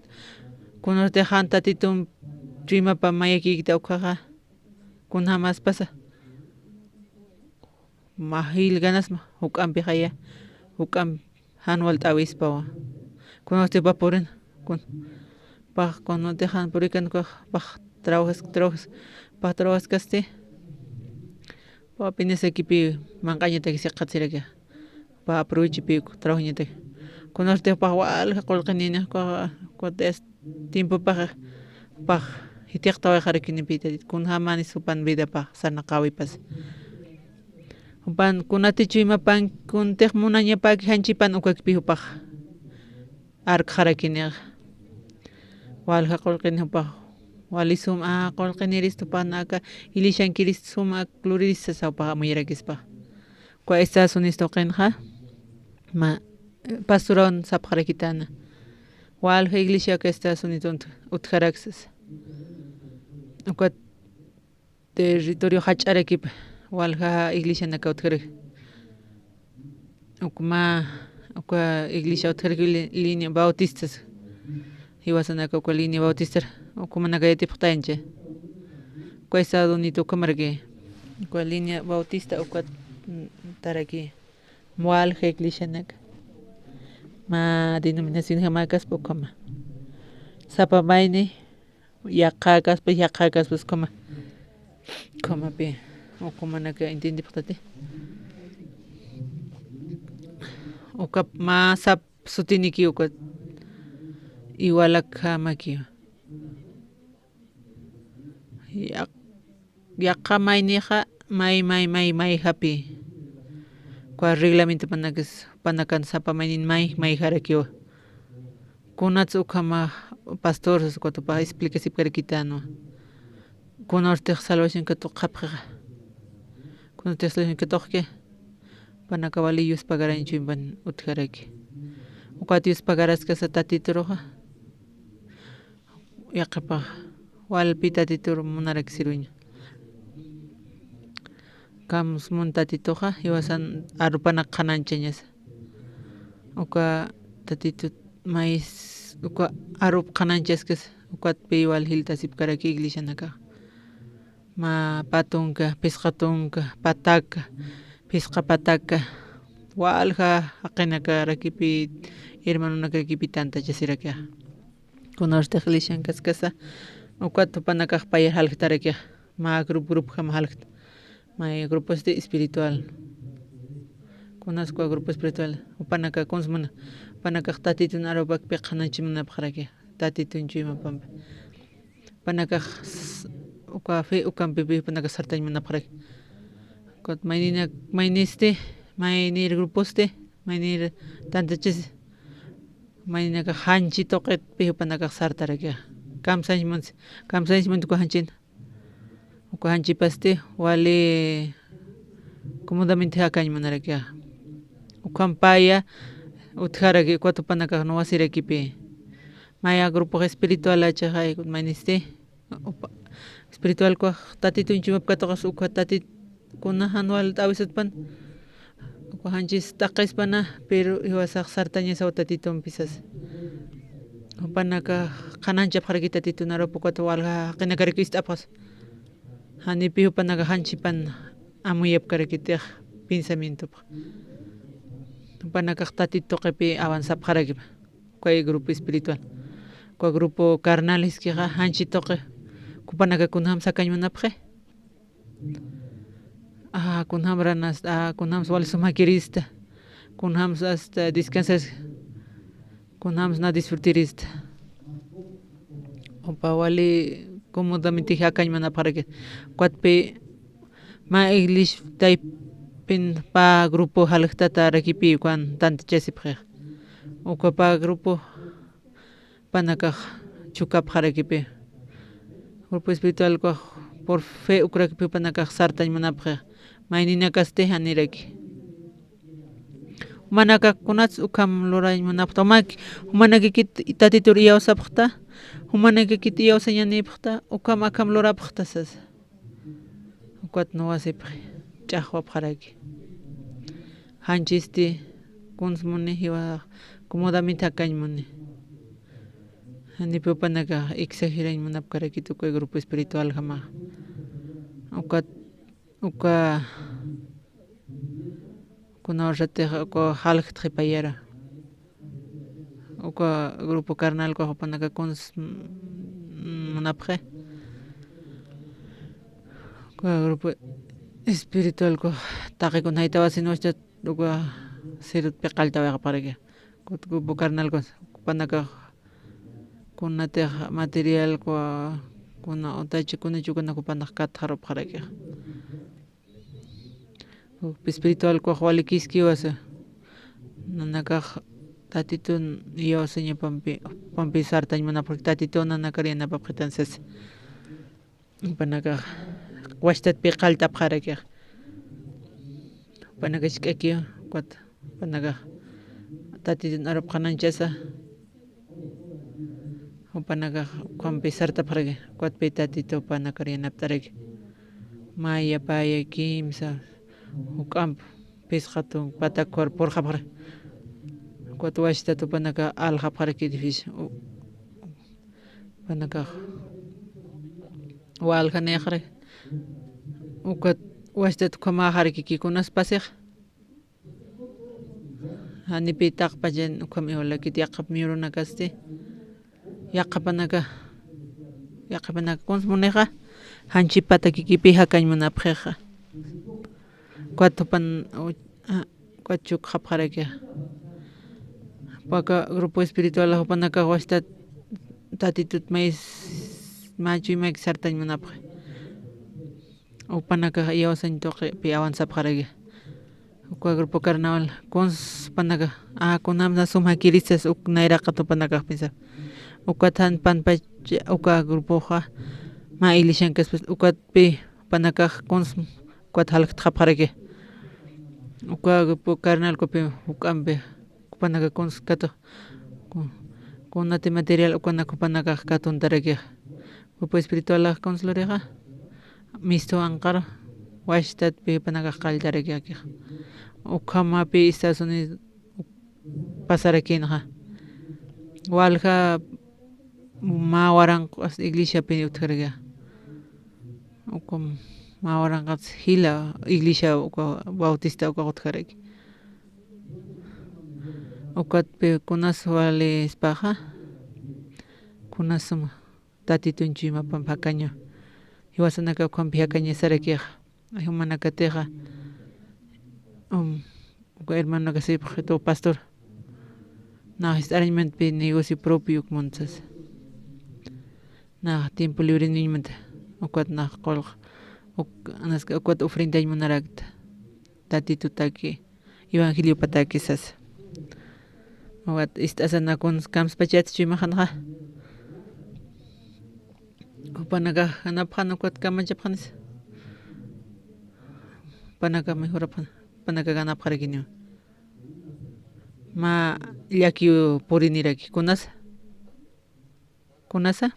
kunarti han tatitun chimapa mayakikta uqaqa kunhamas pasa mahil ganasma huk'anpi haya huk'an hanwal t'awispawa kunarti papurin paq kunarti han purikan kuaq paq trabajas kasti papines ekipi manqañataki siqatsiraka pa aprovechipi trabajañataki kunarti paq walqa qullqinina kuates tiempo paq hitiqtawa qharikinipita kun hamani supan vida pa sanaqawipas upan kunatichu imapan kuntiq munañapaki hanchipan ukakipi upaq arqharakiniqa walqa qulqini upaq walisum qulqiniris tupanaka ilishankiris sumak kluriris sawpa muyarakispa kwa Estados Unidos toqinqa ma pastorawan sapqarakitana walqa iglesia ka Estados Unidos utqaraksas ukwa territorio hach'arakipa walqa iglesia naka utqarak ukwa iglesia utqarak línea bautistas hiwasanaka ukwa línea bautista ukumanaka yatipqtayancha ukwa Estados Unidos ukamarki ukwa línea bautista ukwa taraki walqa iglesia naka ma denominación hamakaspa ukama sapa mayni yaqaqaspas kama pi ukumanaka entendipqtati uka ma sap sutiniki uka iwalaka maki yaqa mayniqa may hapi kwa reglamento panakan sapa maynin may harakiwa kunats ukama pastor kutupa explicación karikitano kunortiq salvación katuqapqa kunortiq salvación katuqki panaka waliyus pagaranchu impan utjaraki ukatius pagarasqa tatituruqa yaqapa walpi tatituru munaraki sirwiña kamus muntatituqa iwasan arupana qananchañas uka tatitu mais uka arup qananchaskas ukatpi igual hiltasip karaki iglesia naka ma patunka pisqatunka pataka pisqa pataka walqa haqinaka rakipi hermanunaka rakipi tanta chasiraka kunortiq iglesia kaskasa uka tupanakaq payar halqtaraki ma grupo kama halqta may grupo espiritual kunasqa grupo espiritual upanaka kunsmana upanaka tatitun arupakpi qananchimunapaqraki tatitunchu imapampi upanaka uka fe ukampipi upanaka sartañmunapaqraki kot mayniste maynir gruposte maynir tantachis maynaka hanchi toqetpi upanaka sartaraki kamsanchmunta hanchina uka hanchipaste wali comodamente hakañmanaraki ukampaya utjaraki kuatupanaka wasirakipi maya grupo espiritual achaqay mayniste espiritual kwa tatitunchimapkatoqas uka tatikuna anual awisutpan uka hanchis taqaspana pero iwasaq sartañasaw tatitunpisas upanaka qananchapqaraki tatitunarapu kuatu walqa haqinakariki istapqas hanipi upanaka hanchipan amuyapkarakitiq pensamientopa upanaka tatituqipi avanzapqarakipa kay grupo espiritual kwa grupo carnales kiqa hanchitoqi kupanaka kunham sakañmunapaqi kunhamranas kunhams wali sumakirista kunhams hasta descansar kunhams na disfrutirista upa wali comodamente hakañmanapaqraki kuatpi ma iglesia taypin pa grupo halqtata rakipi kuan tanta chasipqa uka pa grupo panakaq chukapqarakipi grupo espiritual kwa por fe ukrakipi panakaq sartañmunapaq mayninacaste haniraki humanaka kunats ukam luraymunapaq tomaki humanaki tatitur iyawsapaqta humanaki kiti iyawsañanipaqta ukam akam lurapaqtasas ukat nuwasipaq ch'aqwapaqaraki hanchisti kunsmuni hiwa comodamente hakañmuni hanipi upanaka exagerañmunapaqaraki tukuy grupo espiritual hama uka kunawratiqa uka halqta qhipayara uka grupo carnal kwa upanaka kunsmunapaqi uka grupo espiritual kwa taqikuna haytawasinushta uka sirutpi qalltawaqparaki grupo carnal kwa upanaka kunatiq material kwa kuna utachikuna chukuna kupanak katjarop jarake espiritual ko wali kiski wasa nanaka tatitun yo seña pampi sartañ mana porque tatitun nanakaria papqitan ses panaka washtat pi qaltap jarake panaka shkaki kwat panaka tatitun arab qananchasa panaka pampi sartap jarake kwat pi tatito panakaria naptarake maya paya kimsa ukam pesqatu patakor por japar kwat washta tu panaka al japar ki difícil panaka wal khanekre ukat washta tu kama har ki kunas pasej hani pitak pajen ukam wala ki yaqap miruna kaste yaqapanaka kons muneja hanchi pataki ki piha kañ munapjeja cuatro cuachuk japjareke paka grupo espiritual panaka washta tatitut mais machu mek sartañ munapje o panaka yawasan toque pi avanza pjareke kwa grupo carnaval cons panaka kunamna suma kirisas uk nairaqa tu panaka pensa ukatan panpa uka grupo ja ma ilishan kas ukat pi panaka cons cuat halak japjareke uka grupo carnal kopi ukambe kupanaka cons kato kunate material ukana kupanaka katon tareke grupo espiritual cons loreja misto ankar washtat pi panaka qaltareke aquí ukama pi Estados Unidos pasareke naja walja mawaran iglesia pi utjareke ukum mawaran hila iglesia uka bautista uka utjareke ukat pe kunas wale espaja kunas tatitun chima pampakaño iwasanaka kwampiakaña sareke humanakateja uka hermano que se objeto pastor na extrañamente pe negocio propio montas na tiempo libre niñmente ukat na qol anas ukat ofrenda imunarakt tatitutaki evangelio patakisas ukat istasana con scams pachat chimajanja upanaka anapjan ukat kamachapjanes panaka mejor panaka ganapjarekinyo ma llaki puriniraki kunasa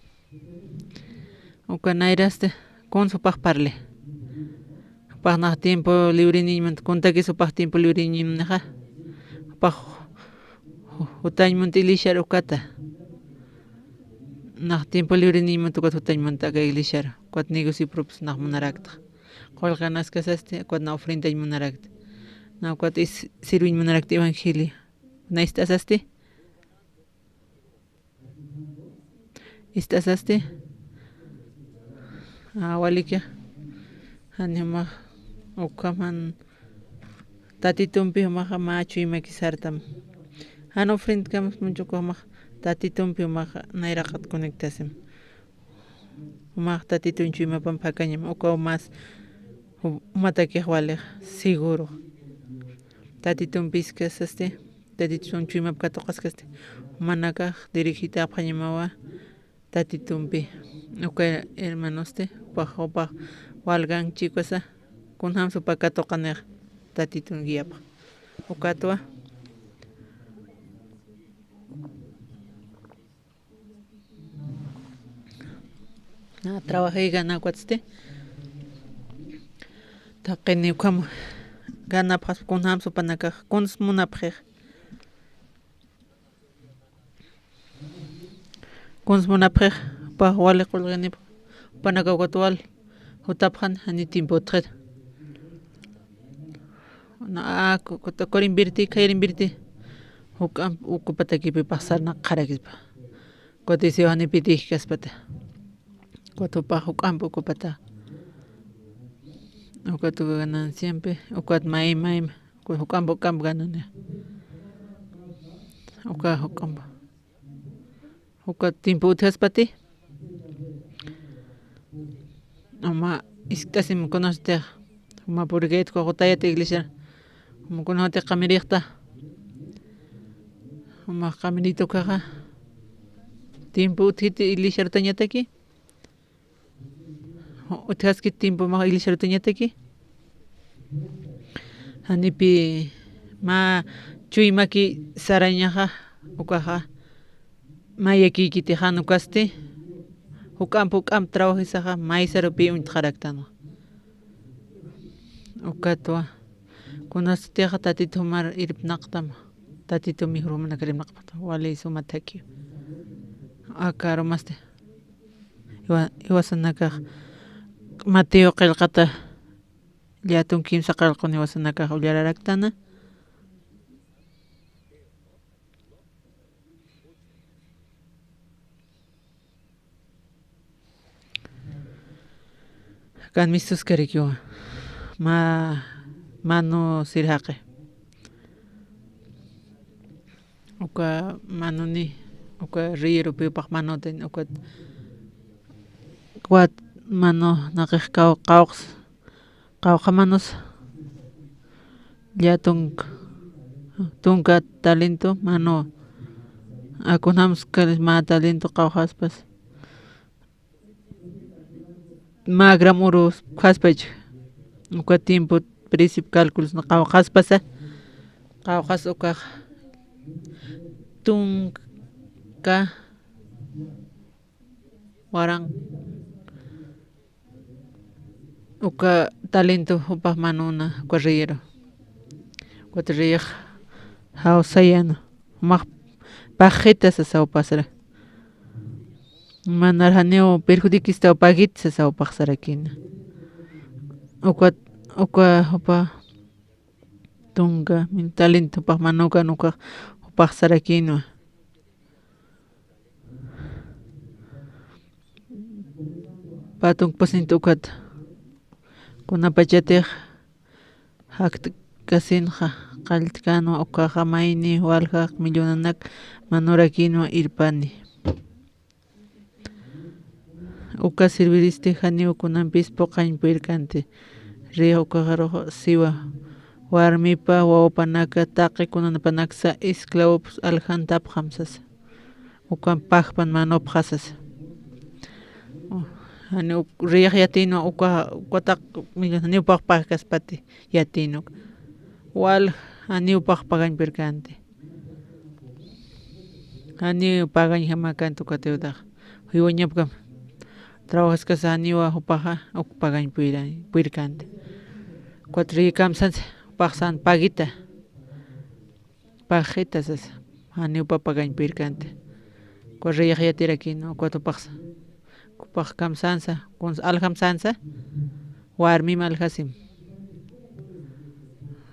ukanairaste con su parle pagna tiempo libre niño conta que su tiempo libre niño naja pa utañ montilishar ukata na tiempo libre niño tu utañ montaga ilishar cuat negocio propios na monarakta qol ganas kasaste cuat na ofrenda monarakta na cuat is sirvin monarakta evangelio na istasaste walika hanima ukaman tatitumpi maja machu y makisartam han ofrenda kamos mucho como tatitumpi maja nairaqat conectasem maja tatitunchu mapam pakañam uka más mataki wale seguro tatitumpis kasaste tatitun map katoqas kaste manaka dirigita aphañamawa tatitumpi uka hermanoste pajopa walgan chikosa kunham supakatoqaneq tatitun guiapa ukatwa trabajé gana cuatste taqeni ukam gana pas kunham supanaka kuns munapje kuns munapje pa wale qulgani panaka kotwal hutapjan hani tiempo tred na ko invertir hukam ukupataki pe pasar na qarakispa kotisi hani pitih kaspata kotopa hukam ukupata ukatu ganan siempre ukat mai ko hukam ganan hukam ukat tiempo uthaspati ama isktasim conoste uma purget ko gotaya te iglesia uma conote kamirikta uma kamirito kaga tiempo uthiti iglesia tañataki uthaski tiempo ma iglesia tañataki hanipi ma chuymaki sarañaja ukaja mayaki kitijano kasti hukam trabajisaja maisarupi untjaraktano ukatwa kunasteja tatito mar irpnaqtama tatito mihrumana karimnaqpata wali sumataki akaro maste iwasanaka Mateo qillqata llatun kimsa qillquni wasanaka ullararaktana kan misus karikyo mano sirhaqe uka manoni uka riro pipaq manoten uka kwat mano naqih qawqa manos llatun tunka talento mano akunams karisma talento qawqaspas magram urus qaspach uka tiempo princip cálculos qawqaspasa qawqas uka tunka waran uka talento upaq manuna uka riyero kuatriyaq hawsayana maq pajita sasawpasara manarhaneo perjudicista upagit sasawpaqsarakina upa tunka min talento upaq manuka nuka upaqsarakina patun pasinta ukata kunapachatiq hakt kasinqa qallqano ukaqa mayni waljaq millonanak manurakinwa irpani uka serviristi haniwa kunanpis puqañpirkanti riq ukaqa siwa warmipa wawapanaka taqikunanapanaksa esclavos aljantap hamsas ukan paqpan manopqasas hani riq yatino ukataq millonaniupaq paqkaspati yatino wal haniupaq paqañpirkanti hani paqañ hamakanti ukatiutaq hiwañapqa trabajaskas haniwa upaqa paqañpirkanti cuatro kamsansi paqsan pagita pajitas haniupa paqañpirkanti riq yatirakino cuatro paqsa kupaq kamsansa alhamsansa warmima alhasim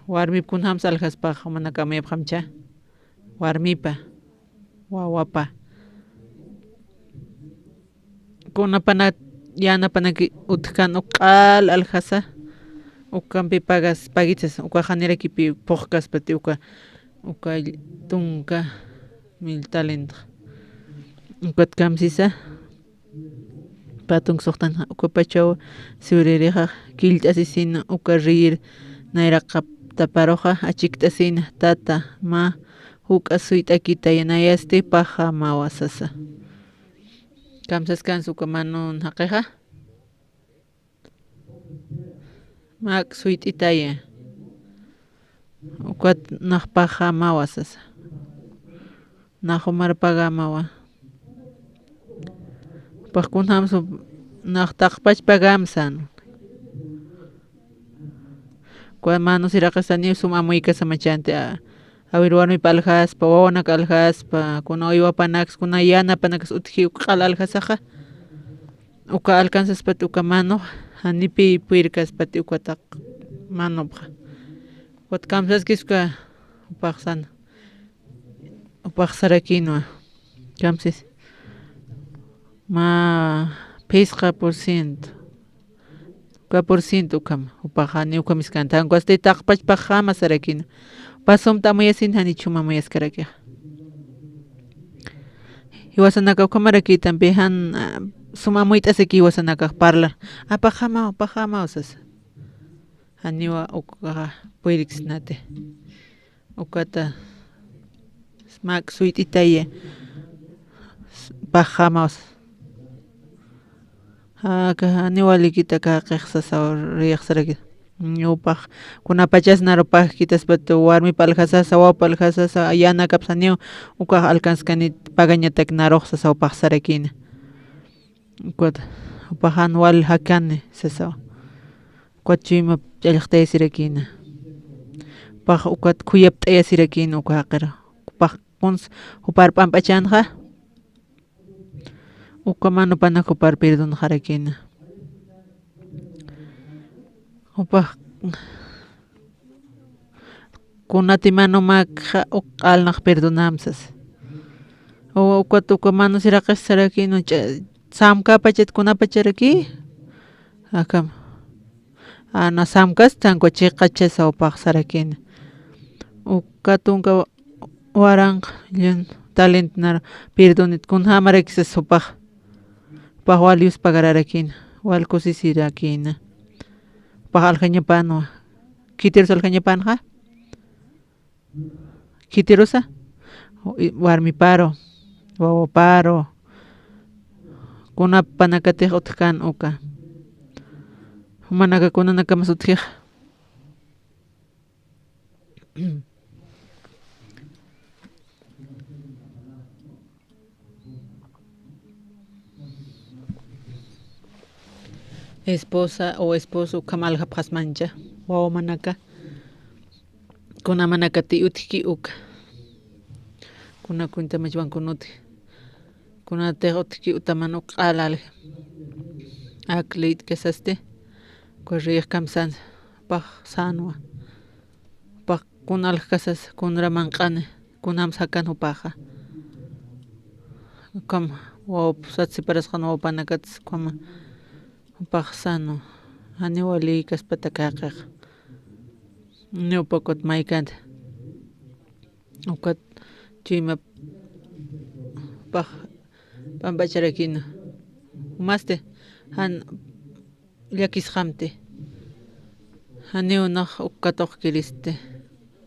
warmipkunhams alhaspaq mana kamayapqamcha warmipa wawapa kunapana yanapanaki utkan uqal aljasa ukanpi pagitas uka hanirakipi puqkaspati uka tunka mil talento ukat kamsisa patun suqtan uka pachaw siwririqa kill'asisina uka rir nayraqa taparoqa achiktasina tata ma huk asuyt'akita yanayasti paja mawasasa kamsaskan uka manun haqiqa mak suyt'itaya ukat naq paja mawasasa naq marpaga mawa paqkunhams naq taqpach pagamsan kwa mano siraqasani sum amuyka samachanti awir warmipa aljaspa wawanak aljaspa kuna uywapanakas kuna yanapanakas utji uqal aljasaqa uka alcanzaspati uka mano hanipi puirkaspati ukataq manopqa wat kamsaskisqa upaqsana upaqsarakinwa kamsis ma pisqa por ciento ukam upaqani ukamiskanta ankuasti taqpach paqama sarakina pasumta amuyasin hani chuma amuyaskaraki iwasanaka ukamarakita pihan suma muit'asi kiwasanakaq parlar pajama usas aniwa ukaqa puyriqsinate ukata smak suit'itaya pajama usas aniwa likita kaqiqsasa riqsaraki ñawpaq kunapachas naropaq kitaspato warmipa alhasasa wawpa alhasasa yana kapsa aniwa ukaq alcanzkani pagañataq naruqsasa upaq sarakina ukata upaq anual hakani sasa ukata chuyma ch'allaqtaya sirakina upaq ukata khuyapt'aya sirakina ukaq haqira upaq qunus upar p'amp'achanqa uka mana pana upar perdonaqarakina upaq kunati manumakqa alnaq perdonamsas ukata uka manu siraqis sarakina samkapachat kunapacharaki akam ana samkas tanko chiqachasa upaq sarakina ukatunka waranqa talent nar perdonit kun hamarakisas upaq walius pagararakina walkusisirakina upaq alhañapanwa kitirus alhañapanqa kitirusa warmi paro wawa paro kunapa panakatiq utaq kan uka manaka kunanakamas utqiq esposa o esposo kamalhapqas mancha wawa manaka kuna manaka ti utqi uka kuna kunta machwankunuti kuna te utqi utamanu q'alal aklit kesaste corriq kamsan paq sanwa paq kunal kasas kunraman q'ani kunam sakan upaqa kam wawa satsiparasqan wawa panakatas kama upaq sano aniwa liykaspata kaqiq ñawpakut maykanta ukat chuyma paq p'ampacharakina umaste han llakisqamti aniwa naq ukatuq kiliste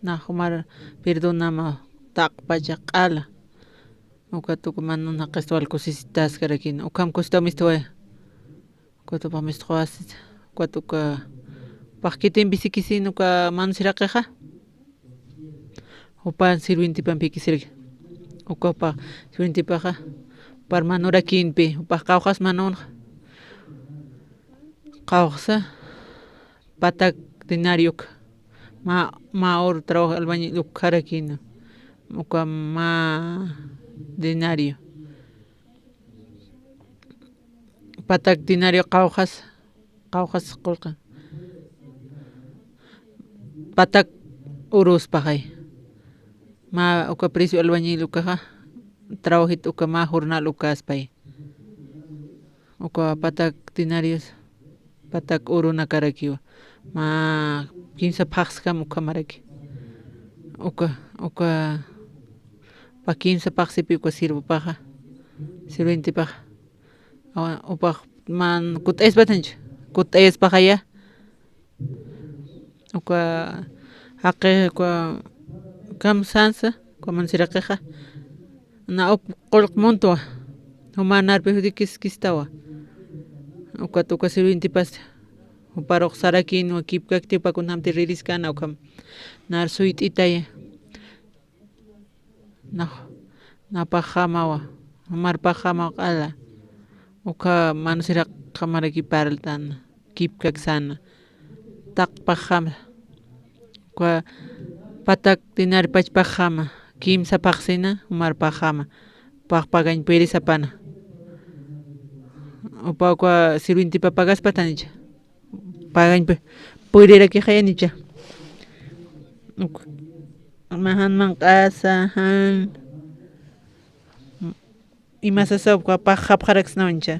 naq umar perdonama taqpacha q'ala ukatuka manana qisqa walkusisitas karakina ukam kustaw ukatupa mistqawasit ukatuka paq kitinpi sikisina uka manu siraqiqa upan sirwintipan pikisirka ukapaq sirwintipaqa par manurakinpi upaq qawqas manunqa qawqsa patak dinariuka ma oro trabajo albañil karakina uka ma dinario patak dinario qawqas qulqa patak urus paqay ma uka precio albañil ukaqa trabajit uka ma jornal ukaspay uka patak dinarios patak uruna karakiwa ma 15 paqskam uka maraki uka pa 15 paqsipi uka sirvupaqa sirventipaqa upaq man kut'ayspatanchu kut'ayaspaqa ya uka haqi uka kamsansa kuman siraqiqa na qulq montuwa humanarpi kistawa uka sirvintipas uparuq sarakinwa kipkaktipa kunamti ririsqana ukam nar suyt'itaya na pajamawa humar pajama q'ala uka mana siraqa maraki paraltana kipkaksana taqpajama uka patak dinari pachpajama 15 paqsina umar pajama paqpagañ purisapana upa uka sirvintipa pagaspatanicha pagañ purirakiqa yanicha mahanman q'asa imasasawqa paqhapqaraqsnawancha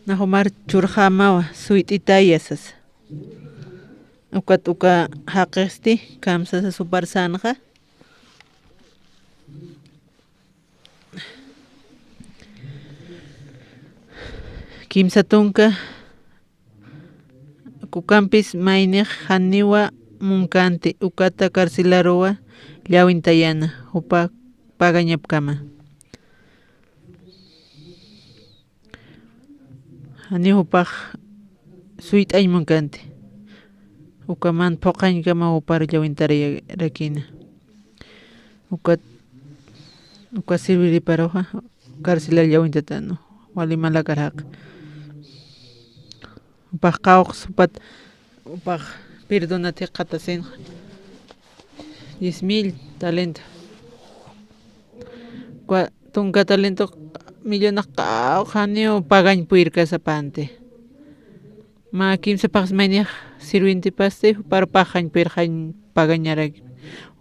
nahumar churqamawa suyt'itayasas uka haqiqsti kamsasa suparsanqa Kimsa tunka kukampis mayniq haniwa munkanti ukata karcilarowa llawinta yana upa pagañapkama. Hani upaq suyt'ay munkanti ukaman phoqañkama upar llawintara rakina uka sirviriparoja karcilar llawintata no walimala karaq upaq qawq supat upaq perdonati qatasin 10,000 talento tunka talento millonaq qawq haniw pagañpuyr kasapante ma kimsa paqas mayniq sirwintipasti upar paqañpuyr pagañaraq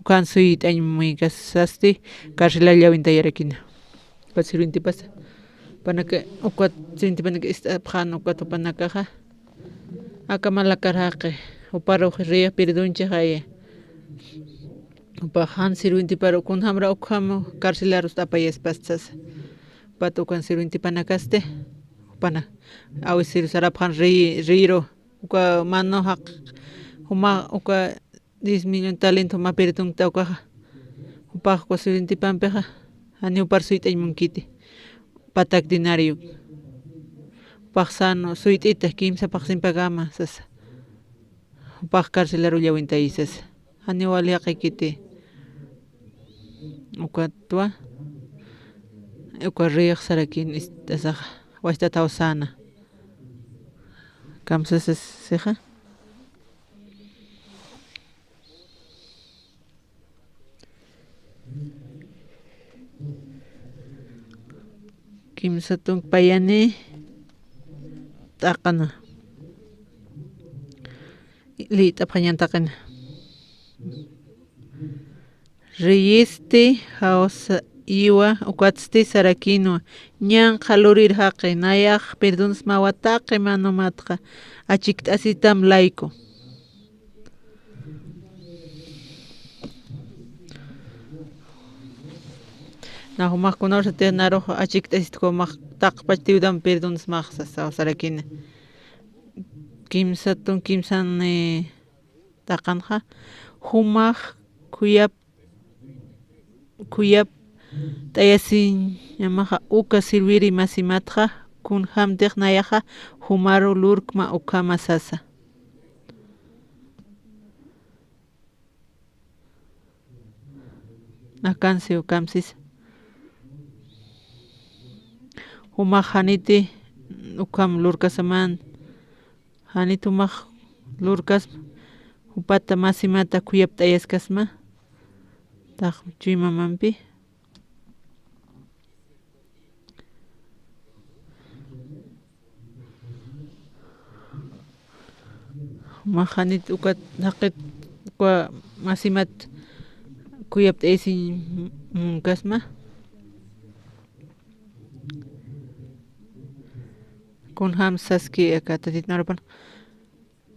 ukan suyt'añmi kasasti karcilar llawinta yarakina uka sirwintipasta panaka uka sirwintipanaka istapqan uka tupanakaqa akamala karaqi uparuq riyak perdonchik aya upa han sirwintipara ukun hamra ukham karcilaros apayaspas pat ukan sirwintipanakaste upana awisir sarapqan riro uka mano haq huma uka 10 million talento ma perdonta ukaqa upaq sirwintipanpiqa hani upar suyt'aymunkiti patak dinario upaq sano suyt'ita kimsa paqsinpakama sasa upaq carcelaro llawinta isas hani waliaqaykiti uka tuwa uka riq sarakin istasaqa washtata usana kamsasas siqa kimsa payani t'aqana lit'apqañantaqana riyiste hausa iwa ukatsiti sarakino ñan qalurir haqi nayaq perdones mawataqi manomatqa achikta laiko na humaqkunawan satianaruq achikta asitkumaq taqpach tiwdan perdones maqsas sarakina kimsani taqanja humaq kuyap tayasin ñamaqa uka sirviri masimatqa kun hamtiq nayaqa humaru lurkma ukama sasa nakansi ukamsis humaq haniti ukam lurkasaman haniti humaq lurkas upata masimata kuyap tayaskasma taq chuymamanpi humaq haniti uka haqit uka masimat kuyap taysin munkasma kunham saski akatatit narapan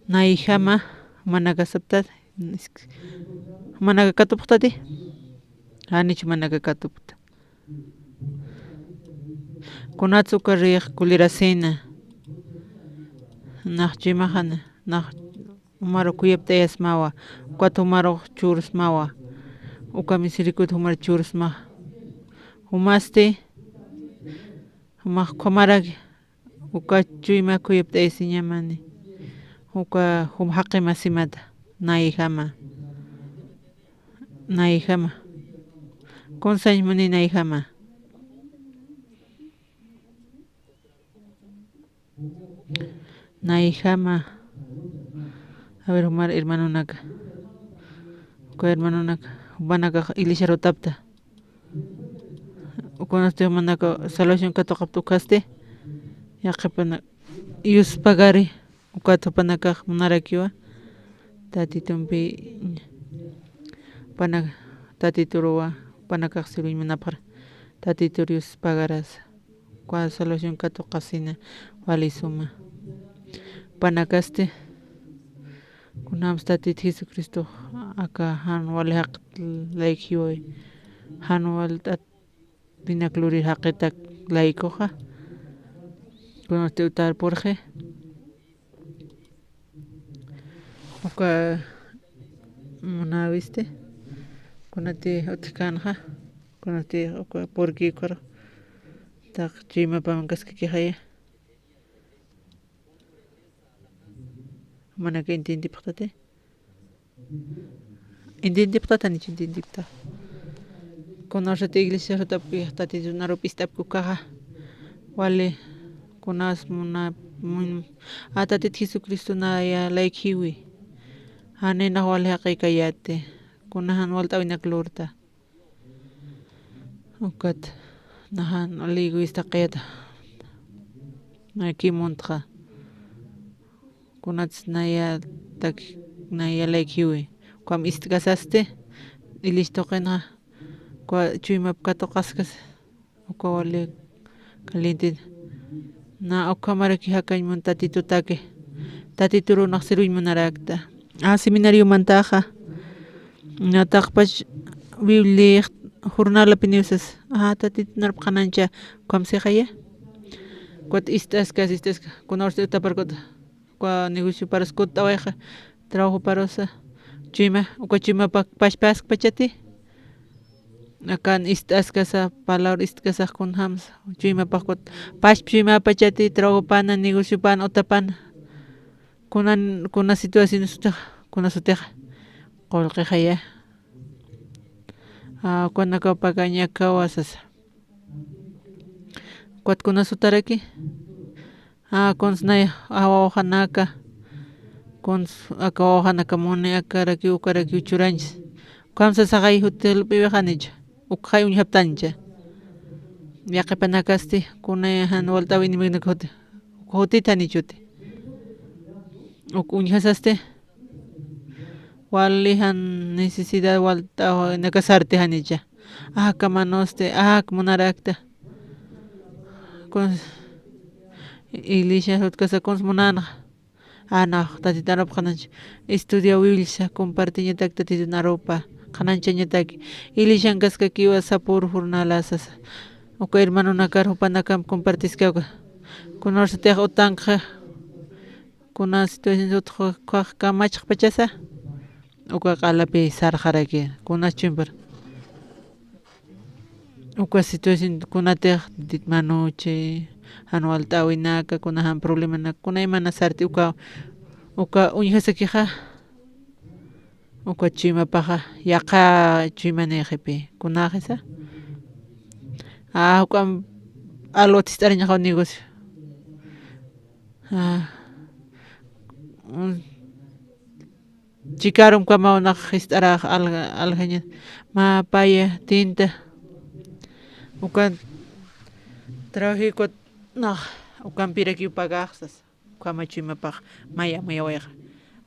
naijama manaka saptat manaka katuptati hanichu manaka katupta kunatsu riq kulirasina naqchimajana naq umaru kuyapta yasmawa uka umaru churasmawa uka misirikuyta umaru churasma humasti humaq qamaraki uka chuyma kuyapta yasiñamani uka haqi masimata naijama conseñmani naijama a ver humar hermanunaka uka hermanunaka upanaka Iglesia Rotapta ukunasti manaka salvación katuqapta ukaste yaqipana yuspagari ukata panakaq munarakiwa tatitumpi pana tatituruwa panakaq siruymanapaq tatiturius pagaras kwa salvación katuqasina walisuma panakaste kunams tatit Jesucristo aka han wali haq laikhiwa han wal dinakluri haqitak laikoja kunate utar porje uka muna viste kunate utkanja kunate uka porki koro tak chima pamankaska kihaya mana que intindi paqtate intindi paqtatani intindi paqta conoce iglesia tapi tati una ropista kukaja wale kunas muna atati Jesucristo na ya laikhiwi hane na wale haqiqayate kunahan walta winak lorta ukat nahan aligo istaqeta na kimontra kunats naya tak naya laikhiwi kwam istgasaste ilistoqena kwa chuimap katoqaskas uka wale caliente na okamara ki hakañmun tatitutake tatituru naqsiruymunarakta seminario mantaja nataqpash biblia jornal opiniosas tatitunarp qanancha kamsejaya kuat istaskas kunorste taparkota kwa negocio para skut aweja trabajo parosa chima uka chima pashpas pachati akan istaskasa palabra istkasa kun hams chima pakot pas chima pachati trabajo pana negocio pan otapan kuna situación suta kuna suteja qolqejaya kuna ka pagaña kawasas kuat kuna sutaraki konsnay awajanaka kons akawajanaka mone akaraki ukaraki uchuranchis kamsa sagay hotel pibejanich ukhay unyaptancha yaqepanakasti kunahan waltawini mignakote hotitani chute unyhasaste walihan necesidad walta nakasarte hanicha kamanoste monarakta con iglesia hotkasa consmonana tatitarap kananch estudia biblia compartiña tatitinaropa kananchañataki ilishan kaska kiwa sapur jornalasas uka hermano nakar hupanakam compartiska kunorse te utanja kuna situación otro kamach pachasa uka qalapi sarjaraki kuna chimbar uka situación kunate ditmanoche anual tawinaka kunahan problema na kuna imana sarti uka unyhasakiha uka chima paja yaqa chima nejepe kunajesa uka alotistariña jaw negocio chikarum kama una gistara algaña ma paya tinta uka trabaji kot ukan piraki pagaxas kama chima paj maya weja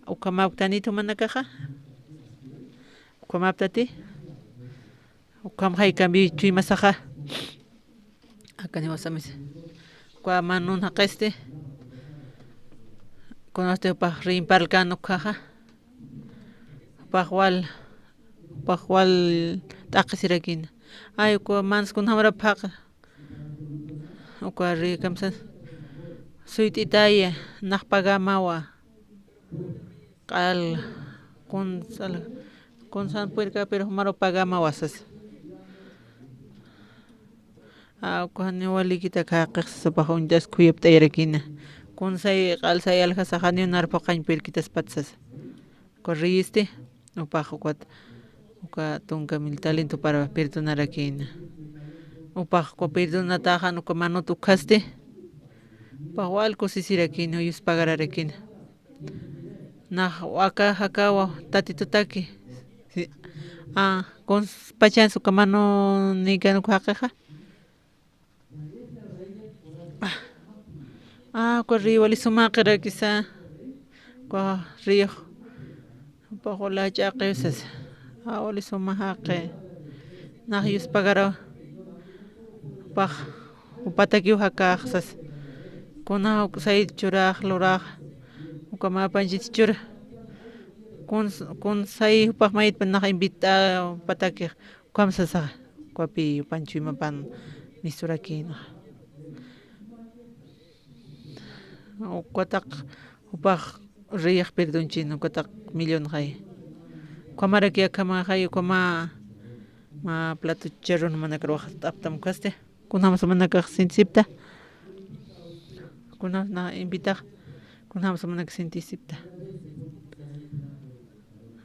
ukama uktanito manakaja ukamaptati ukam hay kambi chima saja akani wasamis kwa manun haqeste konoste paj rimpalkano kaja pajwal taqsirakin ko mans kun hamra paq uka ri kamsa suititaya naqpagamawa qal con san puerca pero maro pagamawasas kuhani walikita kaqaqsa pajuntas kuyapta yarakina kunsay qalsay alhasajani narpaqañ perkitas patsas corriste upajo kuat uka tunka mil talento para perdonar aquina upajo ko perdonataja uka mano tukaste pawal kosisirakin uyus pagararakin na waka hakawa tatitutaki con pachan su kamano ni ganu hakaja ko río wali sumakira kisa ko río pahola chaqesas wali sumahaqe na yus pagaro paj upataki hakaxas kuna say churaj loraj ukama panjit chura kun say pajmayit pan invita pataki kamsasa kwapi panchima pan misurakin uqataq upaq riq perdonchino uqataq millón hay qamaraki kama hay qama ma plato cherron manakar waqt aptam kaste kunamos manakaq sintisipta kunas na invitaq kunamos manakaq sintisipta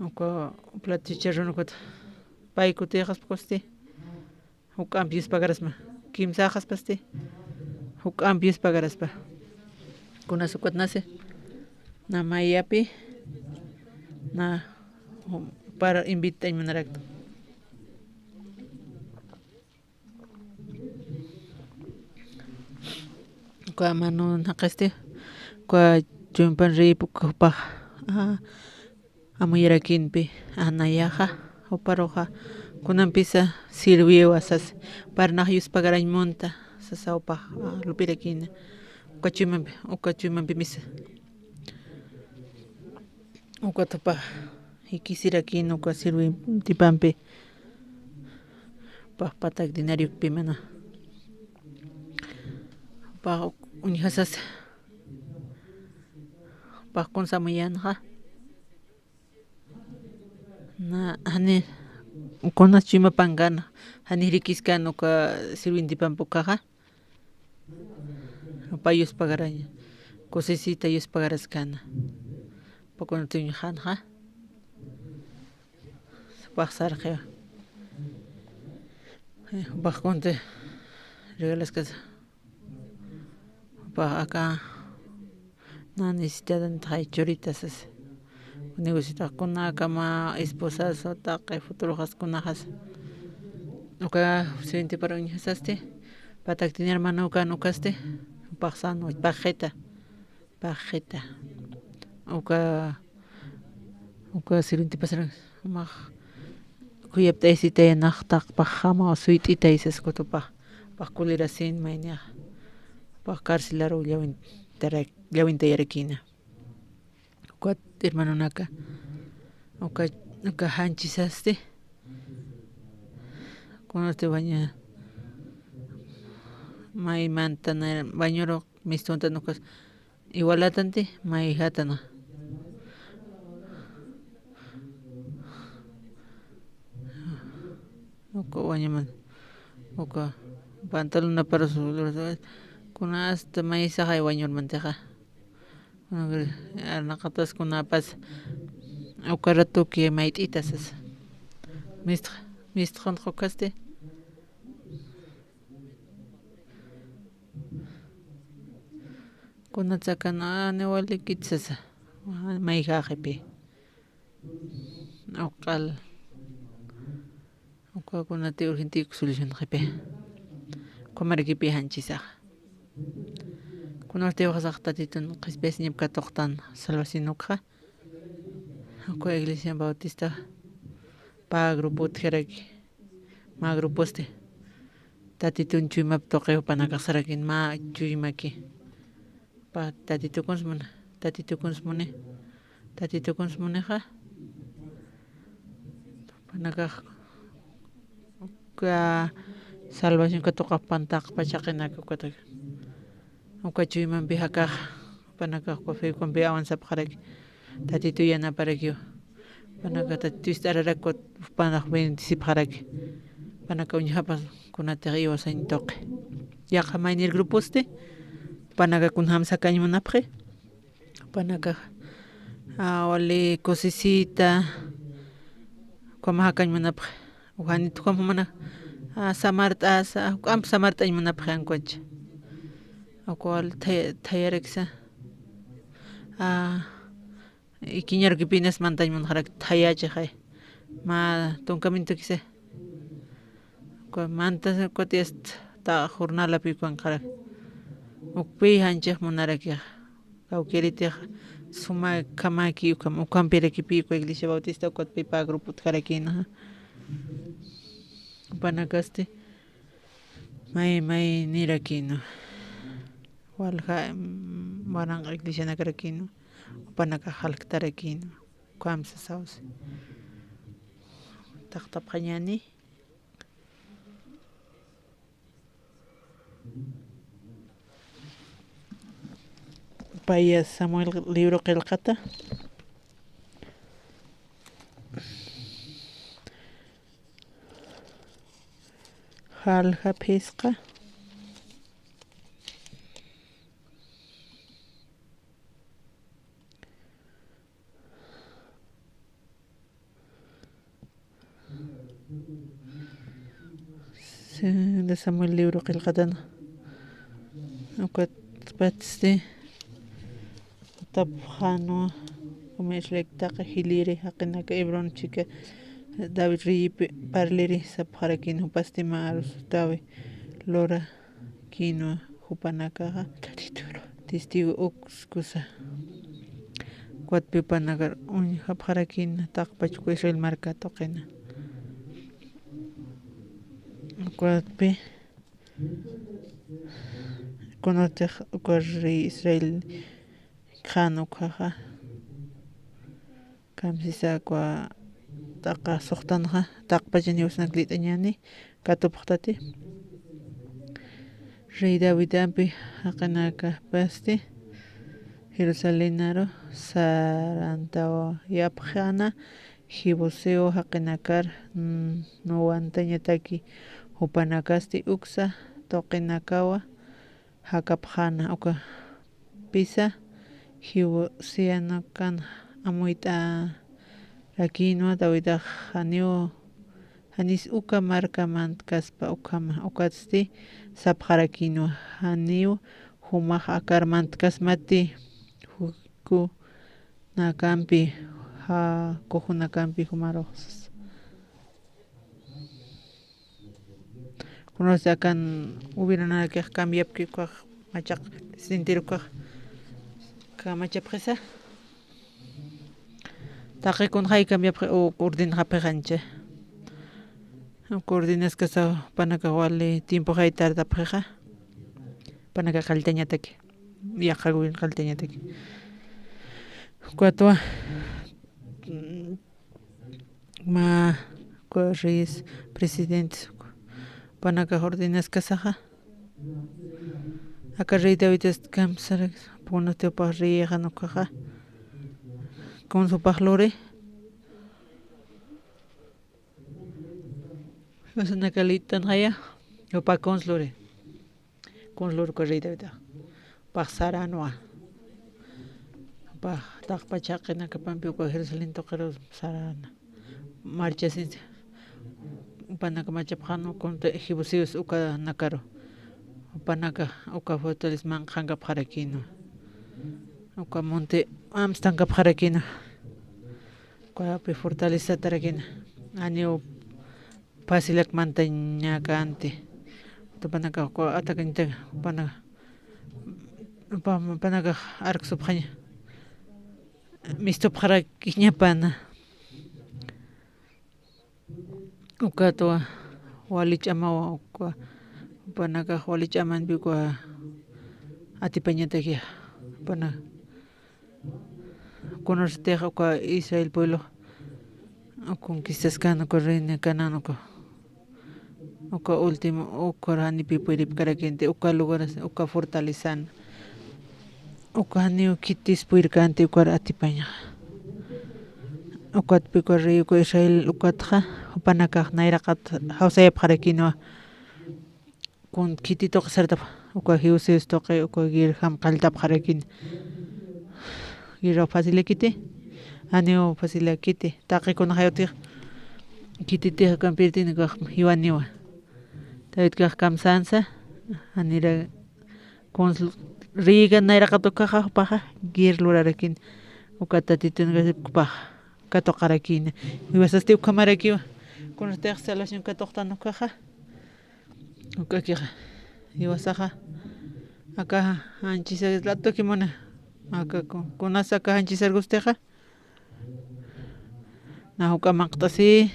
uqa plato cherron uqata pay kutiqas koste uq'ampius pagarasma kimsaqas paste uq'ampius pagaraspa kunas uqata nase na mayapi na para invitar manaraqta kwa mano naqaste kwa chumpan ripukupaq amuyarakinpi anayaqa uparuqa kunampisa sirviwa sas parnaq yuspaqaraymunta sasawpaq lupirakina uqachuymanpi misa uqatapaq ikisirakina uqa sirvi tipampi paq patak dinariukpi mana paq uñihasas paq konsamuyanqa na hani kunas chuymapankana hani rikiskana uqa sirvintipampukaqa pay yuspaqaraña kusisita yuspaqaraskana paquna tuñujanqa paq sarqiwa paq kunte regalaskas paq acá na necesitadanta hay choritasas negociataqkuna kama esposas taqay futuroqas kunajas uqa sirvintiparan uñihasaste patak tinar mana uka nukaste paq sano paqeta uqa sirvintipasaran maq kuyapta isitayanaqtaq paq hama suyt'ita isas kutupaq paq culerasin mayniaq paq carcelaro llawinta yarakina uqa hermanunaka uqa hanchisaste kunasta baña maymanta bañuruq mistonta nukas igualatanti may hatana uqa wañaman uqa pantalon para kunasta may saqay wañurmantaqa arnaqatas kunapas uqa ratuki mayt'itasas mistqanqa kaste kunata sakana niwalikitasas may haqipi uqal uqa kunata urgentikuq solucionaqipi qamarikipi hanchisaq kunorte waqsaq tatitun qhisp'is ñipka toqtan salvacinuqa uqa iglesia bautista pa gruputa karaki ma gruposte tatitun chuymap toqay upanakaq sarakin ma chuymaki pa tatitukuns mune panakaq uqa salvación katuqa pantaq pachaqinaka uqa chuymanpi hakaq panakaq wafaykunpi awansapaq karaki tatitu yanaparaki panaka tatitusta araraku panaq bendisipaq karaki panaka uñahapas kunatiq iwasaña toqay yaqa maynir gruposte panaka kunaman sakañmunapaq panaka wali kusisita kuma hakañmunapaq uhanita kuma mana samart'asa q'ampa samart'añmunapaq yankuancha uqa thayarakisa ikiñarkipinas mantañmunaqaraki thayachiq hay ma tunkamintu kisa uqa manta kutiyasta ta jornalapi kanqaraki ukpi hanchiq munarakiqa kawkiritiq sumak kamaki ukampirakipika iglesia bautista uqatpipa gruputa karakina panakaste may nirakino walja waranqa iglesia nakarakino panaka halktarakino kamsa sawsi taqtapqañani Paya Samuel libro qillqata Halqa phisqa de Samuel libro qillqatana ukat patste tapjano umeshlektaqa hiliri haqinaka Hebrón chika David ripi parleri sapjarakin hupastima arus tawi lora quinoa hupanakaqa testigo ukskusa kuatpi panakar hapjarakin taqpachku Israel marca toqina kuatpi kunatiq ukari Israel khano kaqa kamsisa kwa taqa suqtanqa taqpachani usnaklitañani katupaqtati Rey David ampi haqinaka pasti Jerusalenaro sarantawa yapjana Jebuseo haqinakar nowantañataki hupanakasti uksa toqinakawa hakapjana uka pisa Jebuseano kan amuita rakinua David hanio hanis uka markamant kaspa ukama ukatsti sapjarakinua hanio humaq akarmant kasmati huku nakampi ha kojunakampi humaroqsas kunos akan ubirana que cambiar que machaq sintiro ka machapqesa taqi kun hay cambiar o ordin hapeganche coordinas casa panaka wale tiempo hay tarda preja panaka qaltañataki yaqalwin qaltañataki cuatro ma corris presidente panaka ordinas casaja acá rey David kamsar ponote parri gano caja con su pajlore es una calita naya o pa conslore ko rey David pasaranoa pa taqpachaqina kapampi ko Jerusalén toqero sarana marcha sin panaka machapjano con Jebuseos uka nakaro panaka uka fortales man khanga pharakino uka monte amstanga pharakino kwa pe fortaleza tarakina anio pasilak montaña kante to panaka ko atakinte panaka ark subhanya misto pharakiña pana ukato walichama uka panaka walichaman bikwa atipañataki pana conocer uka Israel pueblo conquistas kana ko reina kanano ko uka último uka rani pipirip karakente uka lugares uka fortalezan uka niu kitis puirkante uka atipaña ukat piko rey uka Israel ukatja panaka nairakat hausaya pharakino con kitito qasarta uka Jebuseos toqe uka gir ham qalta pharakin gira facilekite anio facilekite taqi con hayoti kitite kampirtin ka hiwaniwa David ka kamsansa anira con riga nairakat uka paja gir lurarakin uka tatitun ka katoqarakin iwasasti uka marakiwa con esta instalación que toqtano caja uka kija iwasaja acá anchisa lato kimona acá con asa acá anchisa gusteja na uka maqtasi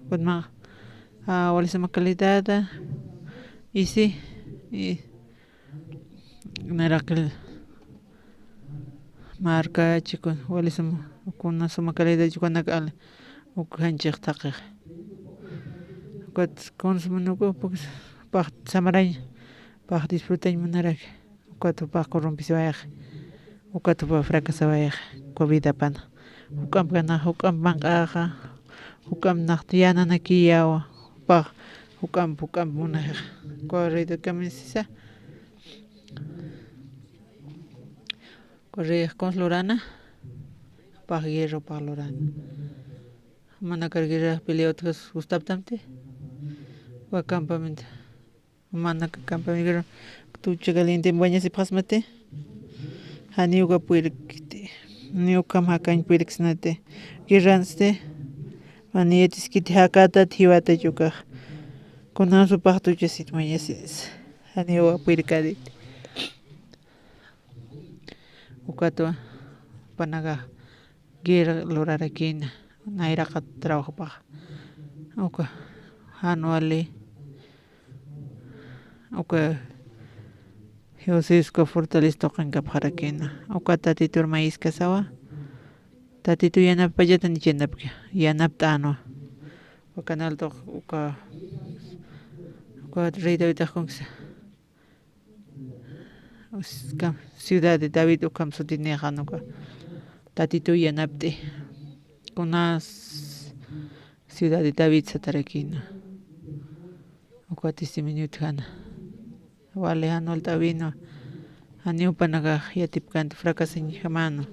con ma walisama calidad y sí y narakal marca chico walisama con suma calidad chico nakal uka anchig taqig consumo pues para samaray para disfrutar manarak cuatro para corrompirse ukatupa fracasawaya COVID pana hukam kana hukam banqaqa hukam naqtiyana nakiyawa pa hukam muna corrido camisisa corrido con Lorana pa hierro pa Lorana mana carguera peleotras gustaptamte wa campamento mana campamento tu chegaliente baña si pasmate haniuga puirkite niukam hakan puirksnate giranste manietis kiti hakata thiwata yuka kunan su pacto yesit mayesis haniuga puirkadit ukato panaga gira lorarakina nairaqa trabajo pa uka anuali uka Josisco fortalezto qanka parakina uka tatitur maíz kasawa tatitu yanap payata ni chenapka yanap tano ukanal to uka rey David kunsa ciudad de David ukam sutineja nuka tatitu yanapte kunas ciudad de David satarakina uka testimonio tjana vale anual tabino aniu panaga yatipkant fracasin jamano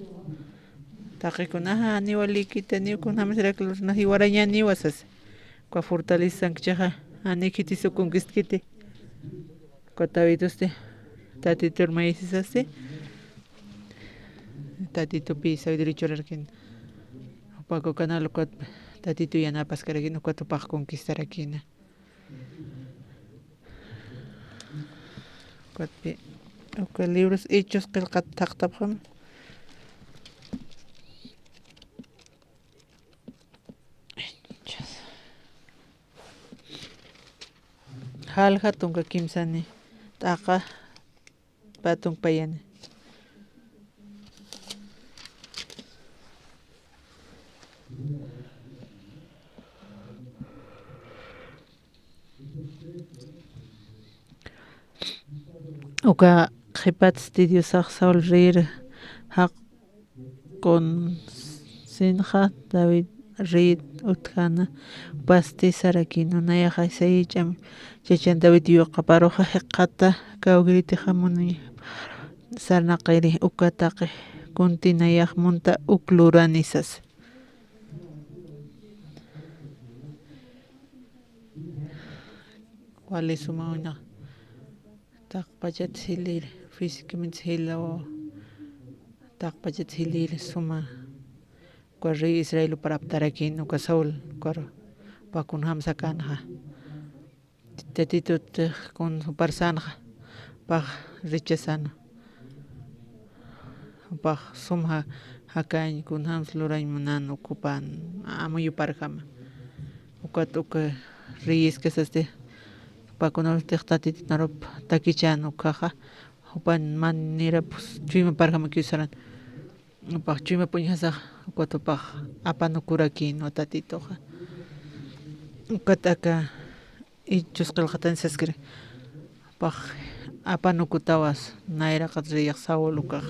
taqikunaha aniwalikita niu kunhamis reklos na hiwaraña niwasas kwa fortalezan kchaja anikiti su conquistkiti kwa tabituste tatitur maisisaste tatitu pisa derecho rarkin upako canal kwa tatitu yanapas karakin kwa tupak conquistar akina Cuatpi, okay, libros hechos que el catactapam. Halha tunga kimsani, taka patung payani. Uka khipat studio saul rir haq con sinja David rid utkana pasti sarakino naya sai cham chechan David yo qaparoja hiqata kawgriti hamuni sarna qairi ukataqi kuntina yaqmunta ukluranisas wali sumauna tak pachat hilir físicamente hilao tak pachat hilir suma corri Israel para aptarakin uka Saul kor pakun hamsa kanha tetitut con parsanja pa rechazana pa sumha hakan kun hams lorain manan ocupan amuyu parkama ukat uka ris que este pakunol tehtatit narop takichano kaja upan manera pues chima parkama kisaran pa chima puñasa ukat pa apano kuraki no tatitoja ukataka y chusqilqatan saskir pa apano kutawas naira qatriyak sawoluka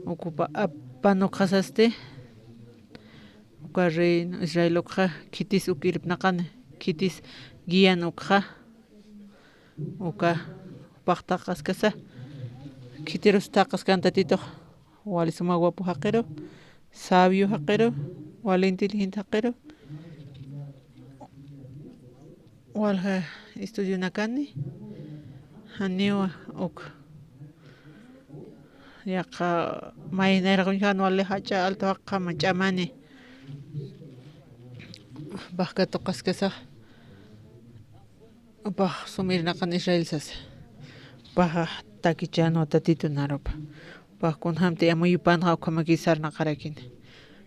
ocupa apano qasaste ukarre Israelokja kitis ukirpnaqane kitis guianokja uka paqtaqas kasa kitiros taqas kantatito wali suma guapo haqero sabio haqero wali inteligente haqero walha estudio nakani haniwa ok yaqa maynera kunjan wali hacha alto haqqa machamani baqka toqas kasa bah sumir naqan Israel sas bah takichano tatito naropa bah kun hamte amuyupan ha kamakisar naqarakin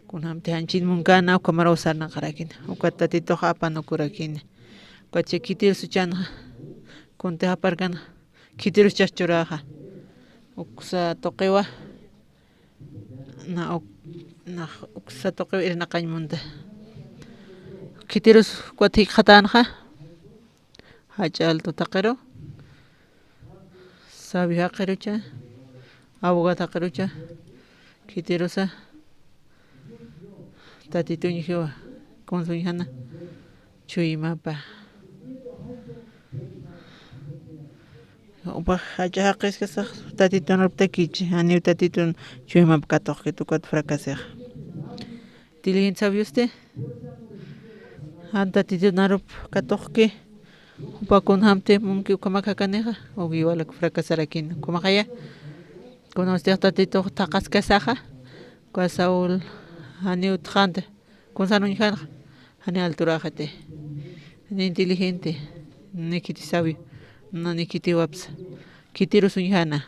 kun hamte hanchin munkana kamarosar naqarakin ukat tatito hapa nokurakin kache kitir suchan kunte haparkan kitir chachuraja uksa toqewa na uksa toqewa irna qañmunta kitirus kwati khatanja hacha alto taqero sabi haqerucha abogado haqerucha Kitirosa tatituñiwa konsuñana chuymapa upa hachaqis kasaq tatitun ruptakichi ani tatitun chuymapa katoqki tukat fracasej tilin sabe usted tatitun arup katoqki upa kunhamte mumki ukamakaneja o igual fracasarakin kumakaya kuno usted tatito taqas kasaja Saul ani utjante con sanuñjan ani altura jate ni inteligente ni kiti sabio no ni kiti waps kitiro suñjana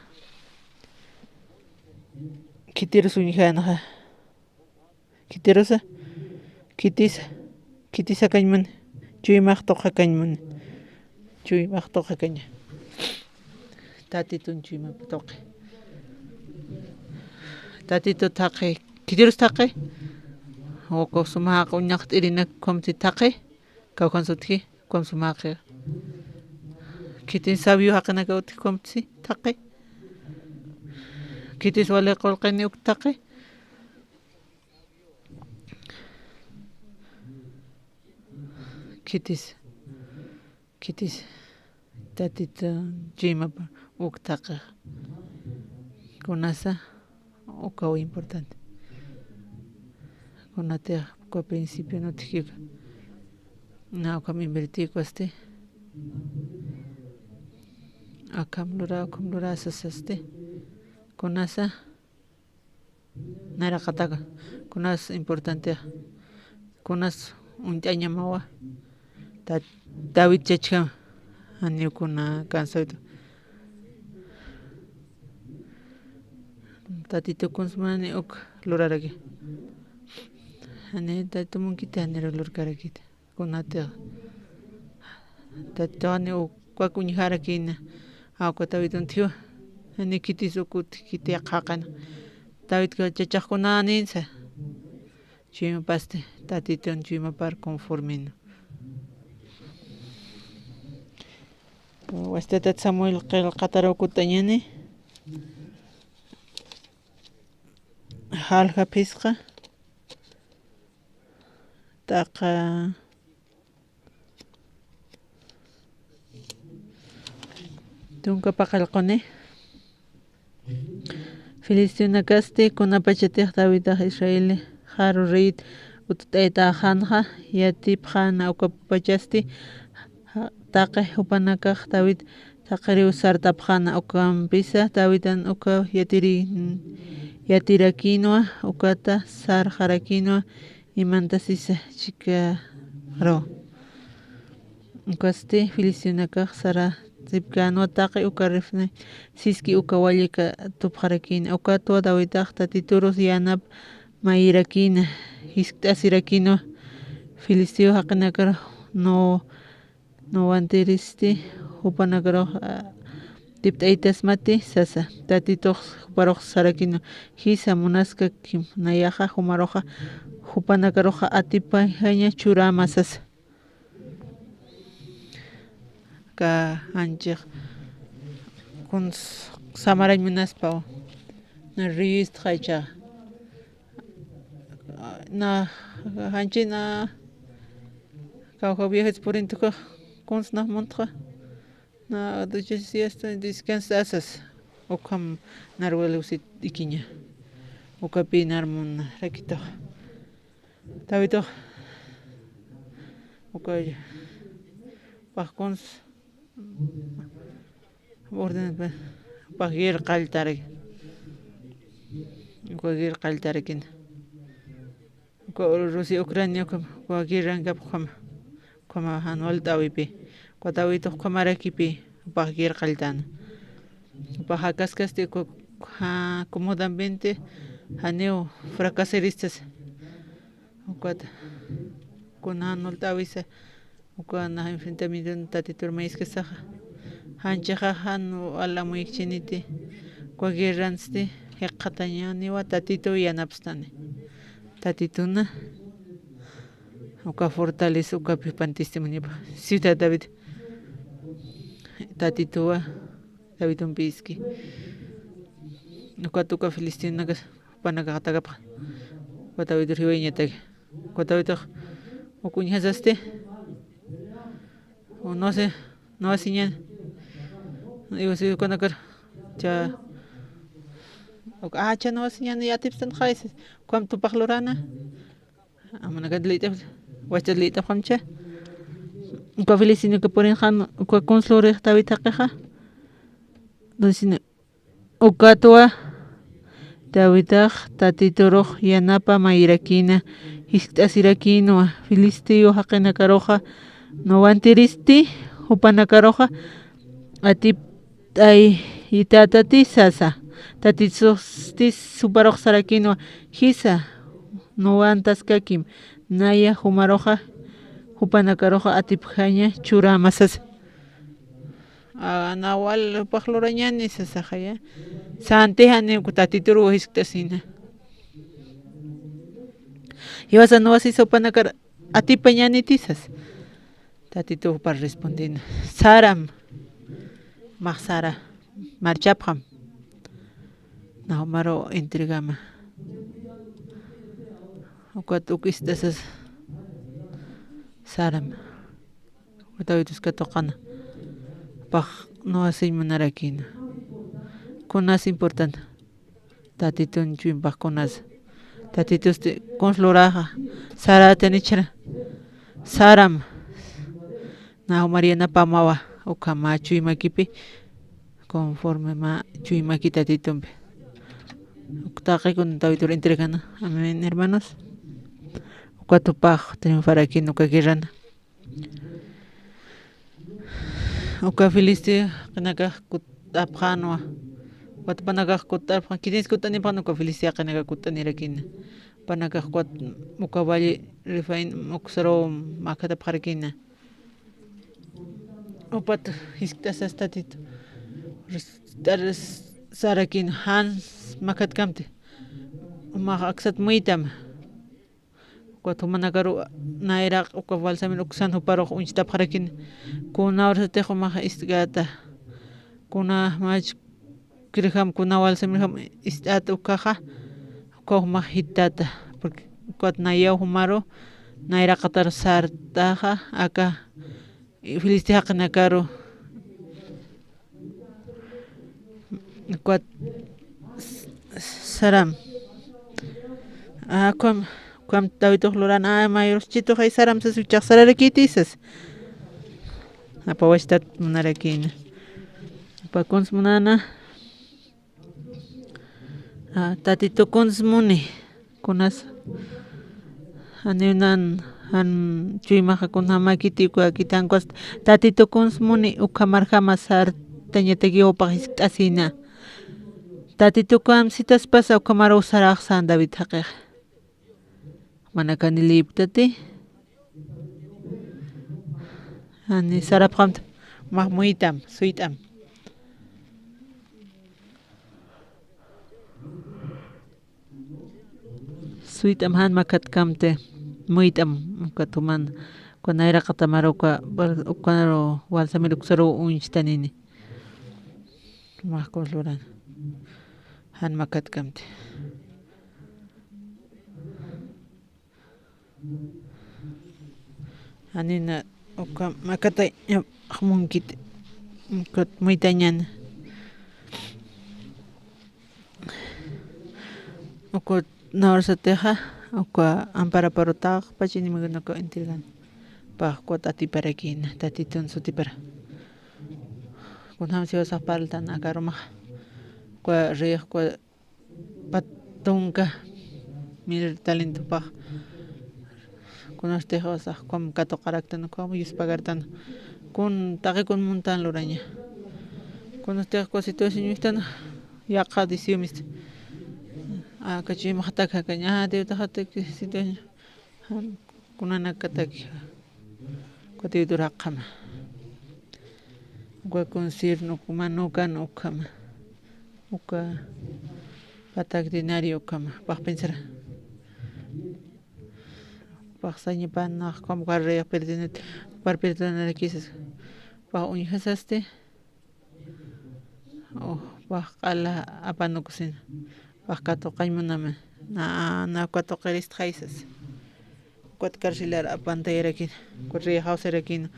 kitirosa kitisa kañman chuy maqtoqa kañman chuy maqtoqa kaña tatitun chuy maqtoqa tatito taqe kitiros taqe o sumaq uñaq t'irina komsi taqe kawkan sutki kom sumaq kitin sabio haqana kawti komsi taqe kitis wale qolqani uk taqe kitis tatito jimapa uk taqe kunasa o importante con la terre au principio no te na como invertir coste akam lura sasaste con asa nara kataka con as importante con as un año mawa David chechka ani kuna cansado tatito consumane ok loraragi ane tato munkita anero lorkaragita kunate tato ane ok kwakuñjara kina awka tawiton tio ane kiti sukut kiti aqaqana tawit ka chachaqkuna ninsa chima paste tatiton chima par conformino Wastetat Samuel qel qatarawkutañani halqa pisqa taqa tunka paqalquni Filistina kaste kunapachatej David Israel haru reit utayta hanja yatipjana ukapachasti taqe upanakaq David taqriw sartapjana ukampisa Davidan uka yatirakinwa ukata sarjarakinwa imantasisa chikaro ukaste Filistinakaq sara zipkanwa taqe ukarifne siski ukawallika tupjarakina ukatwa Davidaq tatituros yanap mayrakina hisk'asirakinwa Filisteo haqinakara no antiristi upanakaro tipt'aytas mati sasa tatitoq huparoq sarakina hisa munasqa nayaqa humaroqa hupanakaroqa atipayhaña churama sasa ka anchiq kun samaray munaspa na rist qaycha na hanchina kawqa viajes por intuqa kunsna montra na siesta descansasas ukam narwalusit ikiña ukapi narmun rakito tawito ukay pajkons orden pagir qaltare ukagir qaltarekin ko Rusia Ucrania ko girangap kama anual tawipi ko tawito kamarakipi pagir qaltan pajakascaste ko cómodamente haneo fracaseristas ukat kunanual tawisa ukana enfrentamiento tatitur maíz que saja hanchaja hanu alamuikchiniti ko girranste heqatañani wa tatito yanapstani tatituna uka fortaleza uka pipantestimony ciudad David tatitoa David Umpiski uka tuka Filistina upanaqa takapa Guatavitur hiwaiñataq Guatavitaq ukuñasaste o no sé no asiñan digo si kunakar cha cha no asiñan ya tipstan khaises kwam tu paklorana amana gadlita wachadlita khamcha ko felicino que ponen han ko conslore tavitaqa dosina ukatwa tawitaq tatitoroq yanapa mayrakina hisk'asirakino filistio haqina karoqa nowantiristi upanakaroqa atip ay itatatisasa tatitsustis suparoq sarakino hisa nowantaskakim naya humaroqa upanakaroqa atipjaña chura masas nawal paqlurañani sasaqaya santejani tatituru hisk'asina Iwasa no así sopanakar atipañani tisas tatitu para respondiendo saram maxara marchapjam naumaro entregama ukatukistasas saram utavitus katokana paj no así manarakina kunas importante tatitun chuimpaj kunas tatitus consloraja sara tenichara saram na Mariana pamawa ukama chuimakipi conforme ma chuimakita titumpe uktaqi kun tawitur entregana amén hermanos ukatupaj triunfar aquí nuka guerrana uka felicidad kanaka kutapjanwa Panagak kutar kinis kutani panuka felicidad kanaka kutanirakin panagak kuat mukawali refine muksaro makata parakina opat hisktasas tatit sarakin hans makat kamte aksat muitam kuat managaru naira ukawal samin uksan huparok unchita parakin kuna ortejo maha istgata kuna mach kirham kunawal samiham istat ukaja kohma hitata porque kuat naya humaro naira qatar sartaja aka felicidad kanakaro kuat saram kwam tawito lorana mayor chito hay saram sa suchak sararakitisas apawastat munarakin pakons munana tatito konsmuni kunas aninan han chuimaja kunhamakiti kwa kitankwas tatito konsmuni ukamarja masar tañategi opajis asina tatito kam sitas pasa ukamaro saraj san David haqeq manakani liptati ani sarapqam mahmuitam suitam suitam han makat kamte muitam katuman kunaira katamaroka ukanaro walsamiruksaro unchtanini mahkosluran han makat kamte anina uka makatay munkit kat muitañan uko Norsateja uka ampara parotag pachini maganako intrigan pa kuat ati parakin tatitun sutipara kunham siwa sapaltan akaroma kwa reh kwa patunka mir talento pa kunasteja sa kom kato karaktan ko yuspagartan kun taqi kun montan loraña kunasteja kwa situación istan yaqa disiumis kachi mahtak kanya de tahatek situación kunana katak kwati durakama kwa consir no kumano kan okama uka patak dinario kama pa pensar pa saña pan na como carre pertenet par pertener quizás pa unhasaste pa qala apano kusin Paqkato qaymuna na cuatro qeris thaisas. Cuatro carcilar apantayrakin, cuatro rihausarakin,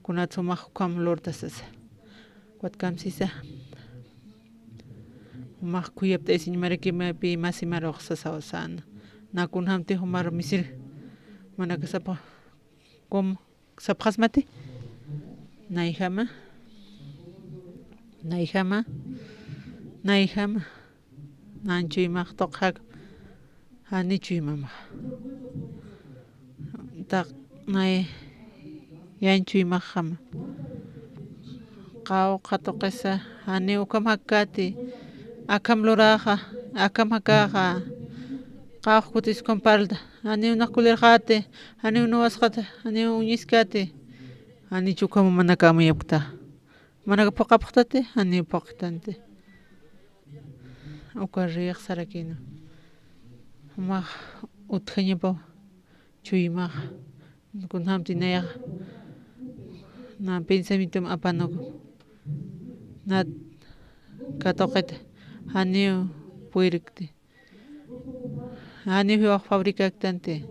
kunatsu mahukam lortasas. Cuatro kamsisa. Mah kuyapta isiñmariki pi masimaro sasawasan. Na kunhamti humar misir. Manaka sapa kom saphasmati. Naihama. Nanchuy mahtoqhak. Hanichuy mama. Tak nay yanchuy mahama. Qaw qatoqesa hani ukam hakati. Akam loraja, akam hakaja. Qaw kutis comparda. Hani unakulerjate, hani unuasjate, hani uñiskate. Hani chukam manakama yapta. Manaka paqapaqtate, hani paqtante. Uka riq sarakino. Mah utjañapaw chuymaj. Kunhamti nayaq. Na pensamientom apanok. Na katoqeta. Hani puirikti. Hani huwaq fabrikaktante.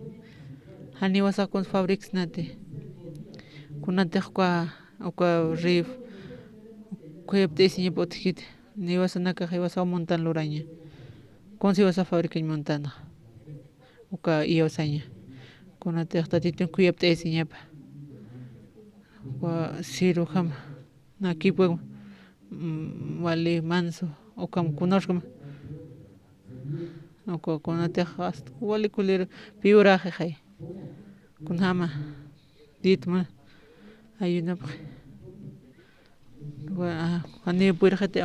Hani wasakun fabriksnate. Kunatiqqa uka rif. Kuyapti isiñapaw utkita. Ni wasanaka hiwasa montan luraña. Kunsi wasa fabrikañ montana. Uka iyosaña. Kunatiqta titun kuyapti isiñapa. Wa siru hama. Na kipueg wali manso. Ukam kunarkama. Uka kunatiqa hasta wali kulir piuraje hay. Kunhama. Ditma. Ayunapaq. Wa hani puirjate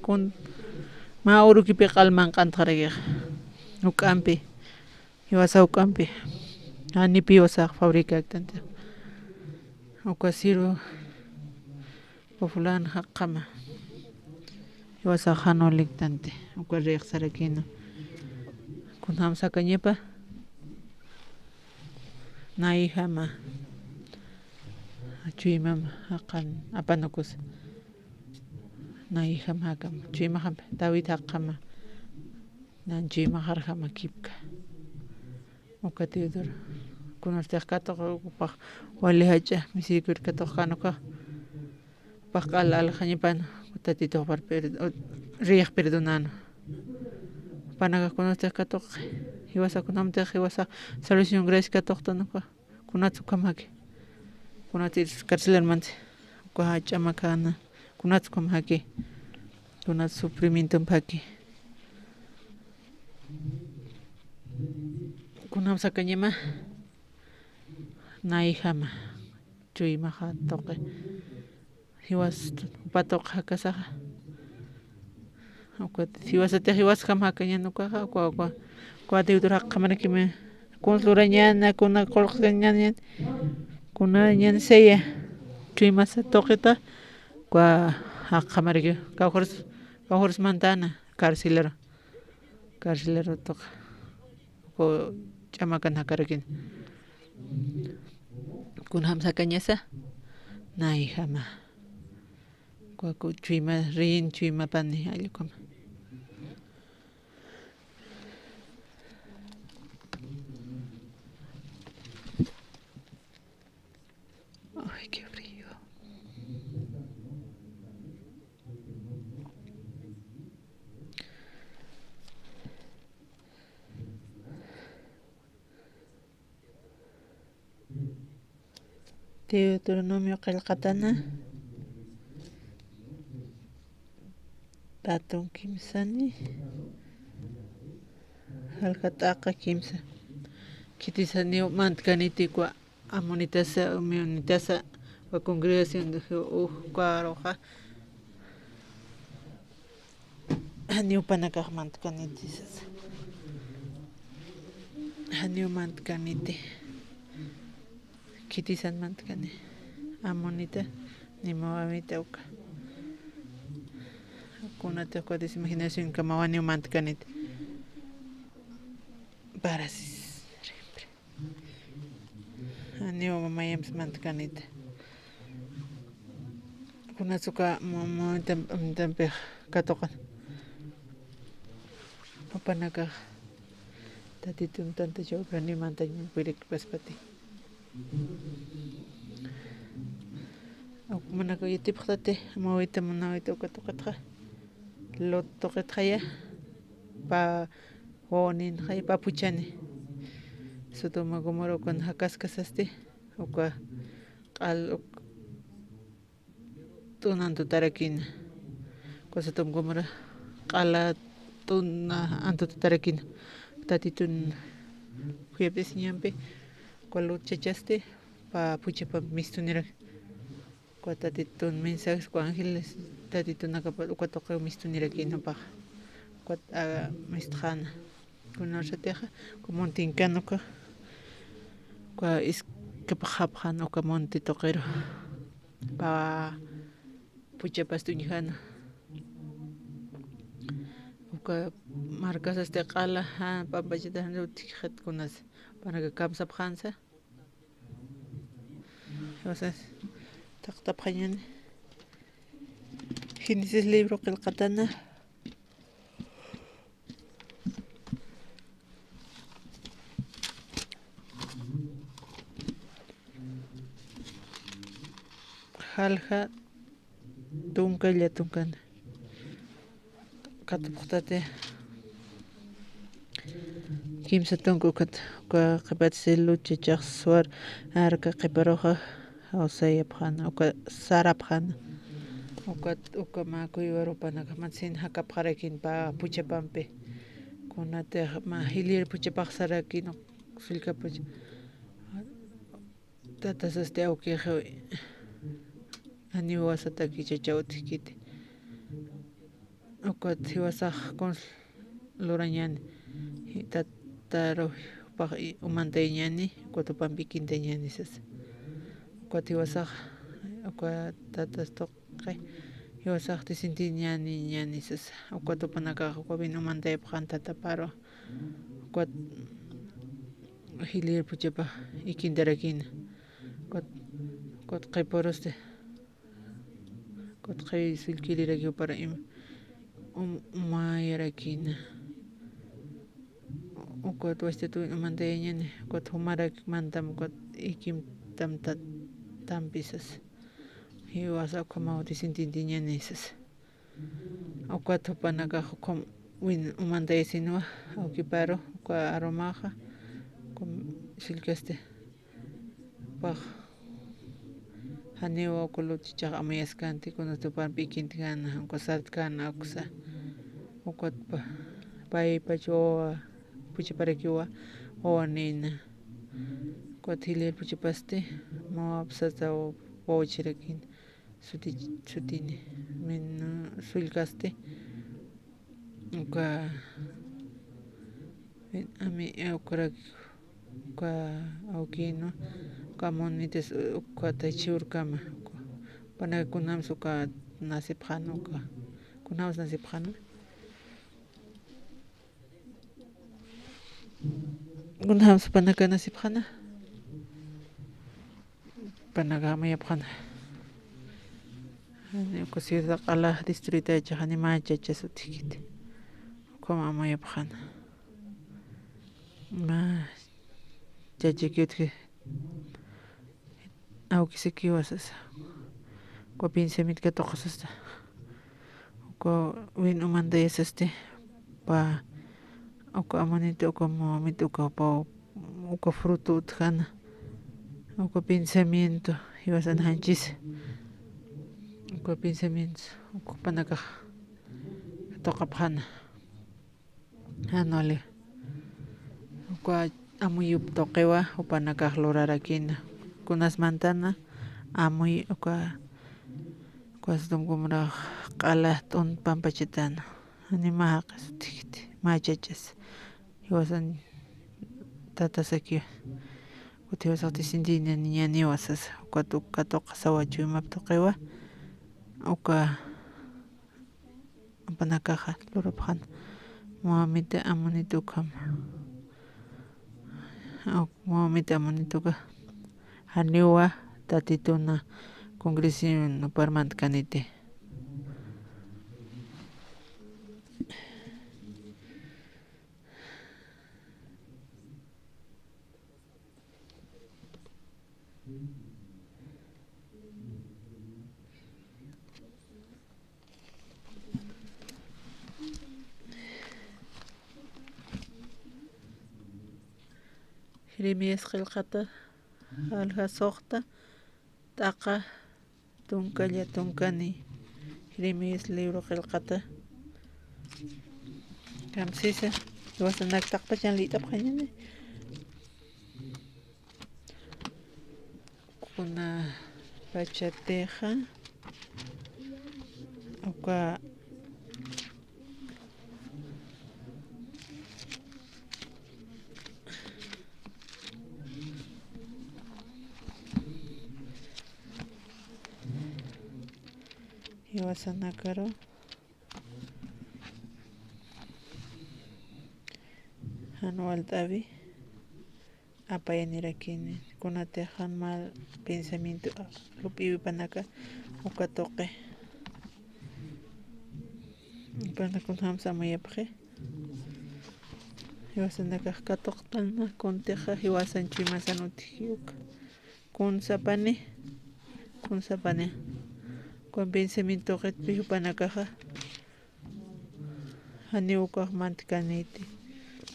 kun ma urukipi qalman qantqarakiq. Ukampi. Hiwasa ukampi. Hani piwasaq fabrikaktante. Uka siru populan haqqama. Hiwasa hanoliktante. Uka riq sarakino. Kunham sakañepa. Naihama. Chuymama haqqan apanukus. Naihama hakama. Chuymaham David haqqama. Nan chuymaharjama kipka. Uka Teodoro. Kunartiq katuq upaq wali hacha misirikur katuq kanuqa. Paqala aljañipano. Tatito par riq perdonano. Panaga kunartiq katuq. Hiwasa kunamtiq hiwasa solución gracias katuqtanuqa. Kunatsu kamaki. Kunatis carcelarmante. Uka chamakana. Kunatsu kamaki. Kunatsu sufrimiento paki. Kunam sakañema. Naihama. Chuymaha toqe. Hiwas patoq hakasaqa. Uka hiwasate hiwas kam hakañanukaqa. Uka Teodoro haqqamarakimi. Kunslurañana, kuna kolqañana. Kuna ñan seya. Chuymasa toqita. Uka haqqamariki. Kawhurs mantana. Carcelero toqa. Uka chamakan hakarakini. Kunham sakañasa. Naihama. Uka chuyma rin chuyma pani allukama. Ay, qué frío. Deuteronomio qillqatana. Tatun kimsani. Halqataqa kimsa. Kitisani mantkanitiqa amonitasa unitasa wa congregación de Uqaroja. Hani upanakaq mantkanititas. Hani mantkaniti. Kitisan mantkani. Amonita ni mawamita uka. Kunate uka desimaginación kamawani mantkaniti. Para siempre. Hani mamayams mantkaniti. Kunatsuka mamatampe katoqan. upanakaq tatitun tanta chawpranimanta pirikpaspati manaka yatipaqtati amawita munawita ukatuqatqa lot tuqitqaya pa wawanin qhay papuchani Sodoma Gomorra ukun hakaskasasti uka q'al t'unan tutarakina Sodoma Gomorra q'ala t'una antu tutarakina tatitun kuyapis ñanpi lot chachasti pa puchapa mistuniraq tatitun mensajes ku ángeles tatitunaqa ukatuqa mistuniraqina paq mistqana kunarshatiqa kumontinkanuqa iskapa hapqana uka monte tuqiru pa puchapas tuñijana uka markasasti q'ala pampachita utik qhatukunas panaka kamsapaqansa taqtapaqañani Génesis libro qillqatana halqa tunkalla tunkana qhatupuqtati kimsa tunku uka qhipatis lucha chaqsuar arka qiparuqa Hawsayapaqana uka sarapaqana uka makuywan upanaka mansin haqapaqarakin pa puchapampi kunatiq hilir puchapaq sarakin sillka pucha tatasasti awkiq aniwa wasataki chacha utkiti uka hiwasaq lurañani tataruj umantayñani ukatupampi kintañani sas Hiwasaq uka tatas tuqay hiwasaqti sintiñani ñani sas uka tupanakaq uka vino mantayapaqan tataparu uka hilir puchapaq ikintarakina uka qhipurusti uka qhay sillkirirakin para ima umayarakina uka wasita umantayañani uka humarakmantam uka ikimtam tampisas hiwasa uka mawti sintintiñani sas uka tupanakaq uka umantayasinuwa awkiparu uka arumaqa uka sillkasti paq haniwa uka luchichaqa amayaskanti kunan tupanpi ikintikana uka sartkana uksa ukatupa paypacha wawa puchaparayki wawanina uka hilir puchapasti mawapas wawachirakin sutini sullkasti uka uka awkinu uka amunitas uka chiurkama panaka kunamas uka nasipaqana uka kunamas nasipaqana kunamas panaka nasipaqana panaka amayapaqana uka ciudad q'ala distritoyachaq Animachacha sutikiti uka amayapaqana chachiki awkisikiwasas uka pensamientoka tuqusasta uka win umantayasasti pa uka amanita uka mamita uka fruto utkana uka pensamiento hiwasan hanchis uka pensamientos uka panakaq tuqapaqana hanali uka amuyup tuqiwa upanakaq lurarakina kunasmantana amuy uka Sodoma Gomorra q'ala t'un pampachatana animaqa sutikiti machachas hiwasan tatasaki uta hiwasaqti sintinani ñaniwasas uka tuqa sawachu imap tuqiwa uka panakaqa lurapaqana mamita amunita ukama mamita amunita uka haniwa tatituna congresion uparmanta kanite Jeremías qillqata alha soqta taqa tunkalla tunkani Jeremías libro qillqata kamsisa wasanak taqpachan litapqañani kuna pachateja uka Iwasanakaro Anual Tavi Apayanirakini Kunatejan mal pensamiento Lupiwi Panaka Ukatoque Panakun Hamsa Mayapje Iwasanaka Katoktalna Konteja Iwasan Chimasanutiyuk Kun Sapane Con pensamiento que pijo panakaja aniu kah mantikaniti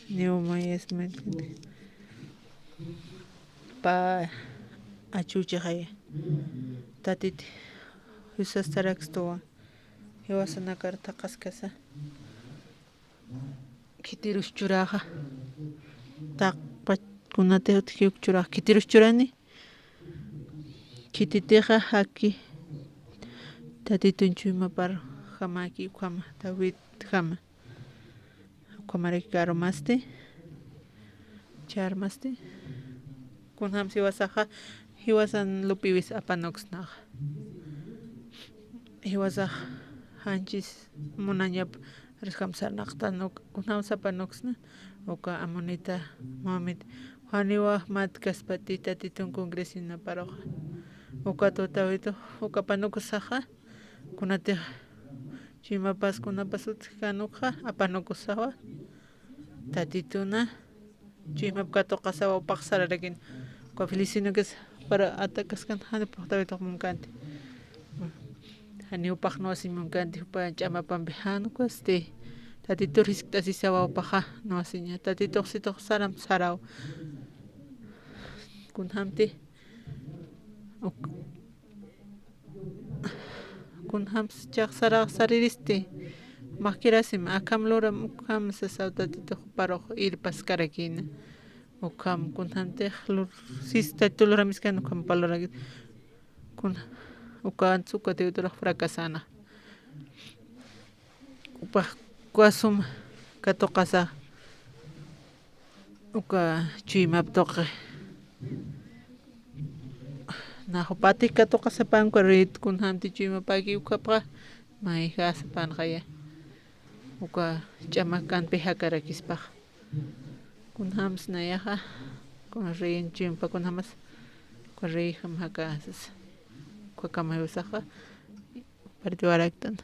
niu mayesment pa achucha haya tatiti usas tarakstoa hiwasana karta kaskasa kitirus churaja tak kunate utkiuk churaj kitirus churani kititeja haki tatitun chuimapar jamaki jama David jama kumarek maste charmaste kun ham siwasaja hiwasan lupiwis apanoxnaj hiwasaj hanchis munanyap riskamsanaqtanok kunam sapanoxna oka amonita mamit haniwa matkaspatita titun congresina paroja oka totawito oka panokusaja kunate chimapas kunapasut kanuja apanokusawa tatituna chimapkato qasawa paqsararakin kwa felicino que para atacascan hane portavito munkante hani upaqno asimunkante pa chama pambejano cueste tatito riskta sawa paja no asiña tatito sito saram sarao kunhamte kun hams chaq sara saririste makirasim akamlora mukam sasautatito paro ir paskarakina ukam kun hante lur sista tulora miskano kam palora kun ukan sukote utro fracasana upa kwasum katokasa uka chimaptoque na hopati katokasapan kwarit kun hamti chimapaki ukapra mai hasapan kaya uka chamakan pehakarakispa kun hams na yaha kun rein chimpa kun hamas kun rei hamhakasas kwa kamayusaja partiwaraktan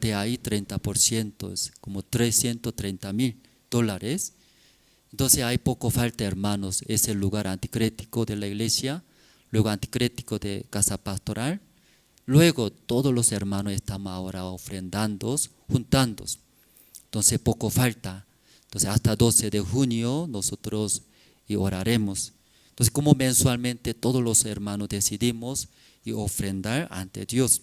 De ahí 30%, es como $330,000. Entonces hay poco falta, hermanos, es el lugar anticrético de la iglesia, luego anticrético de casa pastoral, luego todos los hermanos estamos ahora ofrendando, juntando, entonces poco falta. Entonces hasta 12 de junio nosotros y oraremos. Entonces como mensualmente todos los hermanos decidimos y ofrendar ante Dios.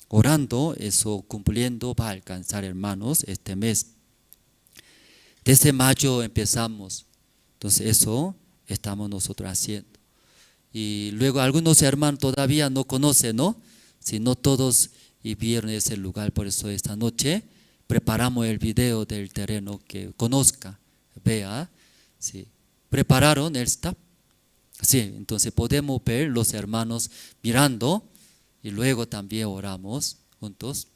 Orando, eso cumpliendo va a alcanzar, hermanos, este mes. Desde mayo empezamos Entonces eso estamos nosotros haciendo. Y luego algunos hermanos todavía no conocen, ¿no? Si no todos y vieron ese lugar, por eso esta noche preparamos el video del terreno que conozca, vea, ¿sí? ¿Prepararon el staff? Sí, entonces podemos ver los hermanos mirando y luego también oramos juntos.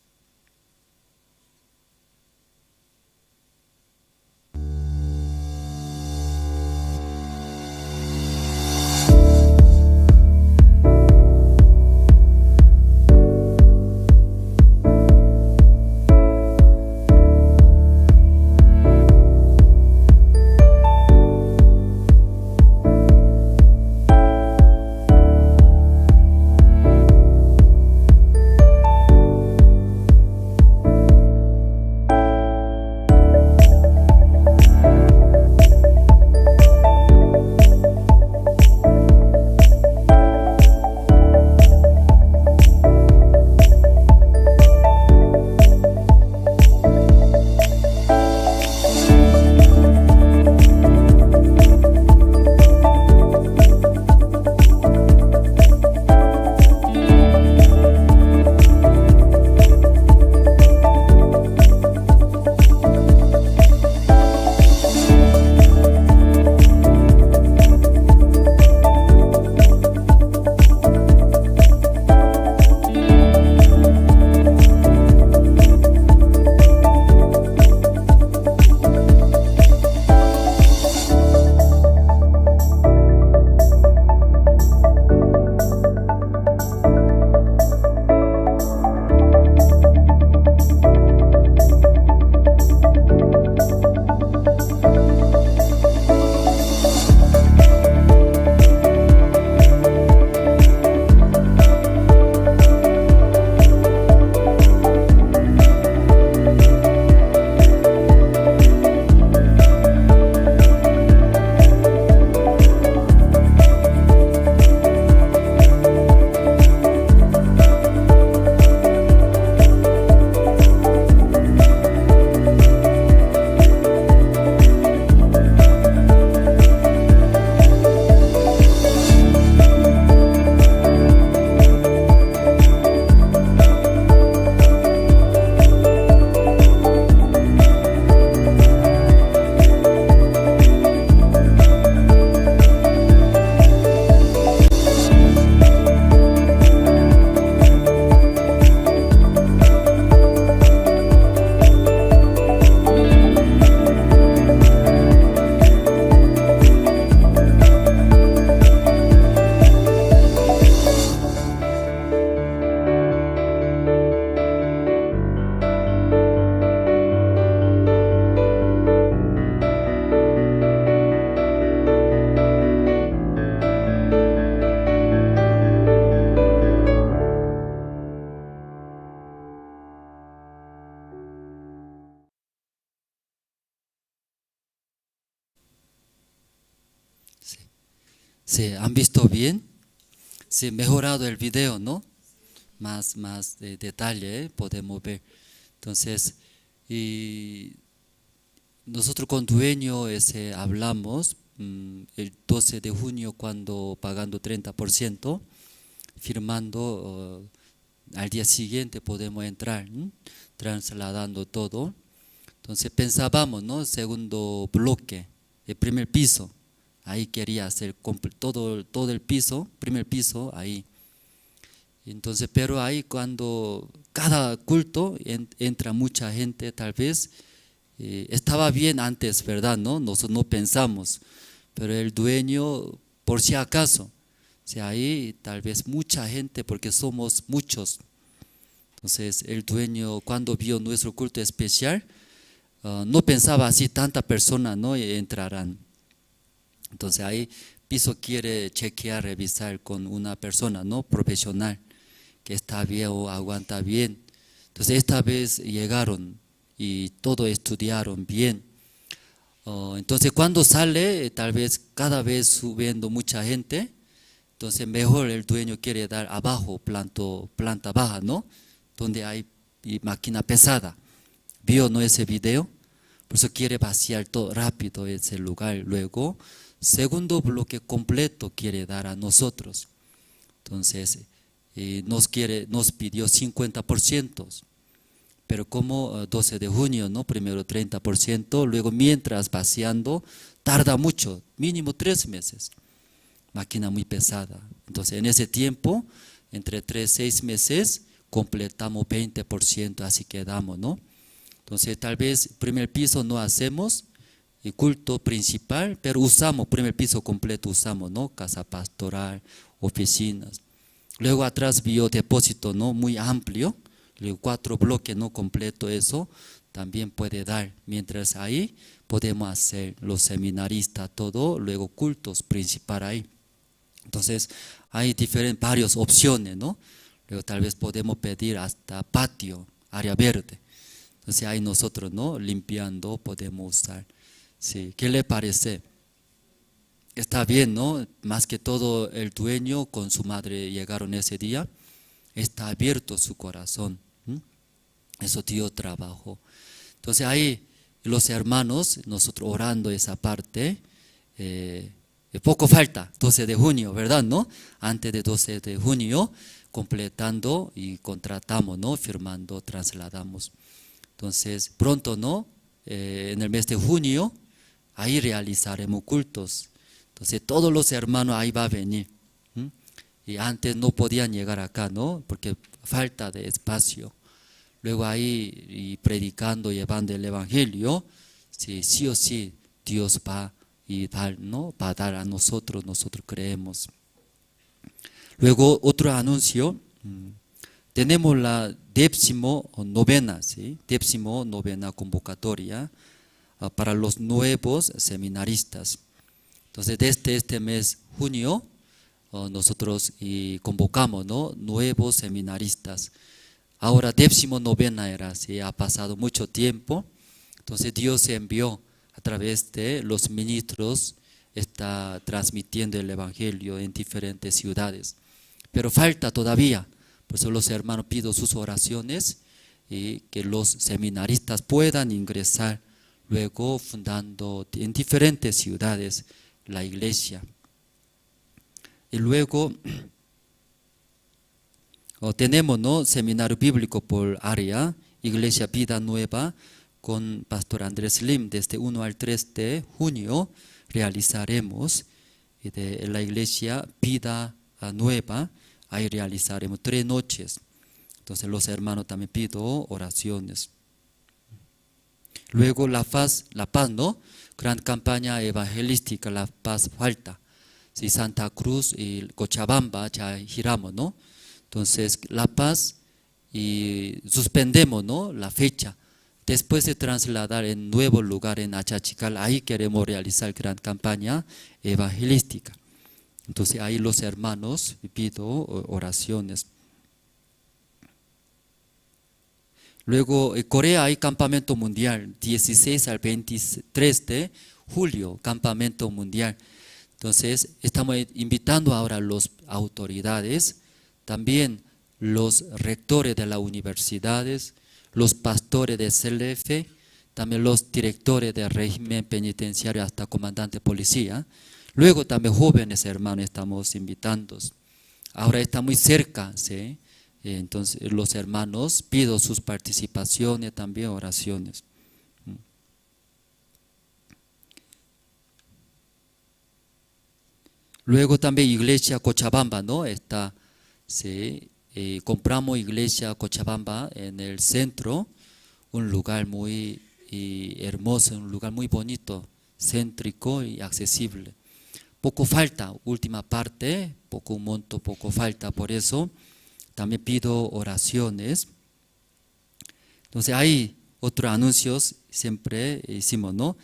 Sí, ¿han visto bien? Sí, mejorado el video, ¿no? Más de detalle, podemos ver. Entonces, y nosotros con dueño hablamos el 12 de junio cuando pagando 30%, firmando, al día siguiente podemos entrar, trasladando todo. Entonces pensábamos, ¿no? Segundo bloque, el primer piso. Ahí quería hacer todo el piso, primer piso, ahí. Entonces, pero ahí cuando cada culto entra mucha gente, tal vez estaba bien antes, ¿verdad? ¿No? Nosotros no pensamos, pero el dueño, por si acaso, o sea, ahí tal vez mucha gente, porque somos muchos. Entonces, el dueño cuando vio nuestro culto especial, no pensaba así, tanta persona no entrarán. Entonces ahí piso quiere chequear, revisar con una persona no profesional que está bien o aguanta bien. Entonces esta vez llegaron y todo estudiaron bien. Entonces cuando sale, tal vez cada vez subiendo mucha gente, entonces mejor el dueño quiere dar abajo, planta baja, ¿no? Donde hay máquina pesada. ¿Vio no ese video? Por eso quiere vaciar todo rápido ese lugar. Luego, segundo bloque completo quiere dar a nosotros. Entonces, nos pidió 50%. Pero como 12 de junio, ¿no? Primero 30%, luego mientras vaciando, tarda mucho, mínimo 3 meses. Máquina muy pesada. Entonces, en ese tiempo, entre 3 y 6 meses, completamos 20%, así quedamos, ¿no? Entonces, tal vez primer piso no hacemos, el culto principal, pero usamos, primer piso completo usamos, ¿no? Casa pastoral, oficinas. Luego atrás biodepósito, ¿no? Muy amplio. Luego 4 bloques no completo, eso también puede dar. Mientras ahí podemos hacer los seminaristas, todo, luego cultos principal ahí. Entonces hay varias opciones, ¿no? Luego tal vez podemos pedir hasta patio, área verde. Entonces ahí nosotros, ¿no? Limpiando podemos usar. Sí. ¿Qué le parece? Está bien, ¿no? Más que todo el dueño con su madre llegaron ese día. Está abierto su corazón. Eso dio trabajo. Entonces ahí los hermanos, nosotros orando esa parte, poco falta, 12 de junio, ¿verdad? ¿No? Antes de 12 de junio, completando y contratamos, ¿no? Firmando, trasladamos. Entonces pronto, ¿no? En el mes de junio, ahí realizaremos cultos. Entonces todos los hermanos ahí va a venir. Y antes no podían llegar acá, ¿no? Porque falta de espacio. Luego ahí y predicando, llevando el evangelio, sí o sí Dios va y dar, ¿no? Va a dar a nosotros creemos. Luego otro anuncio, tenemos la 19ª, ¿sí? 19ª convocatoria para los nuevos seminaristas. Entonces desde este mes junio nosotros convocamos, ¿no? Nuevos seminaristas. Ahora 19ª era, ¿sí? Ha pasado mucho tiempo. Entonces Dios envió a través de los ministros, está transmitiendo el evangelio en diferentes ciudades. Pero falta todavía. Por eso los hermanos pido sus oraciones y que los seminaristas puedan ingresar luego fundando en diferentes ciudades la iglesia. Y luego tenemos, ¿no? Seminario bíblico por área, Iglesia Vida Nueva, con Pastor Andrés Lim, desde 1 al 3 de junio realizaremos. Y de la Iglesia Vida Nueva, ahí realizaremos 3 noches. Entonces los hermanos también pido oraciones. Luego La Paz, ¿no? Gran campaña evangelística, La Paz falta. Sí, Santa Cruz y Cochabamba ya giramos, ¿no? Entonces, La Paz y suspendemos, ¿no? La fecha. Después de trasladar en nuevo lugar en Achachical, ahí queremos realizar gran campaña evangelística. Entonces, ahí los hermanos pido oraciones. Luego, en Corea hay campamento mundial, 16 al 23 de julio, campamento mundial. Entonces, estamos invitando ahora a las autoridades, también los rectores de las universidades, los pastores de CLF, también los directores del régimen penitenciario hasta comandante de policía. Luego también jóvenes hermanos estamos invitando. Ahora está muy cerca, ¿sí? Entonces los hermanos pido sus participaciones, también oraciones. Luego también Iglesia Cochabamba, ¿no? Está, sí, compramos Iglesia Cochabamba en el centro, un lugar muy hermoso, un lugar muy bonito, céntrico y accesible. Poco falta, última parte, poco monto, poco falta, por eso también pido oraciones. Entonces hay otros anuncios, siempre hicimos, ¿no?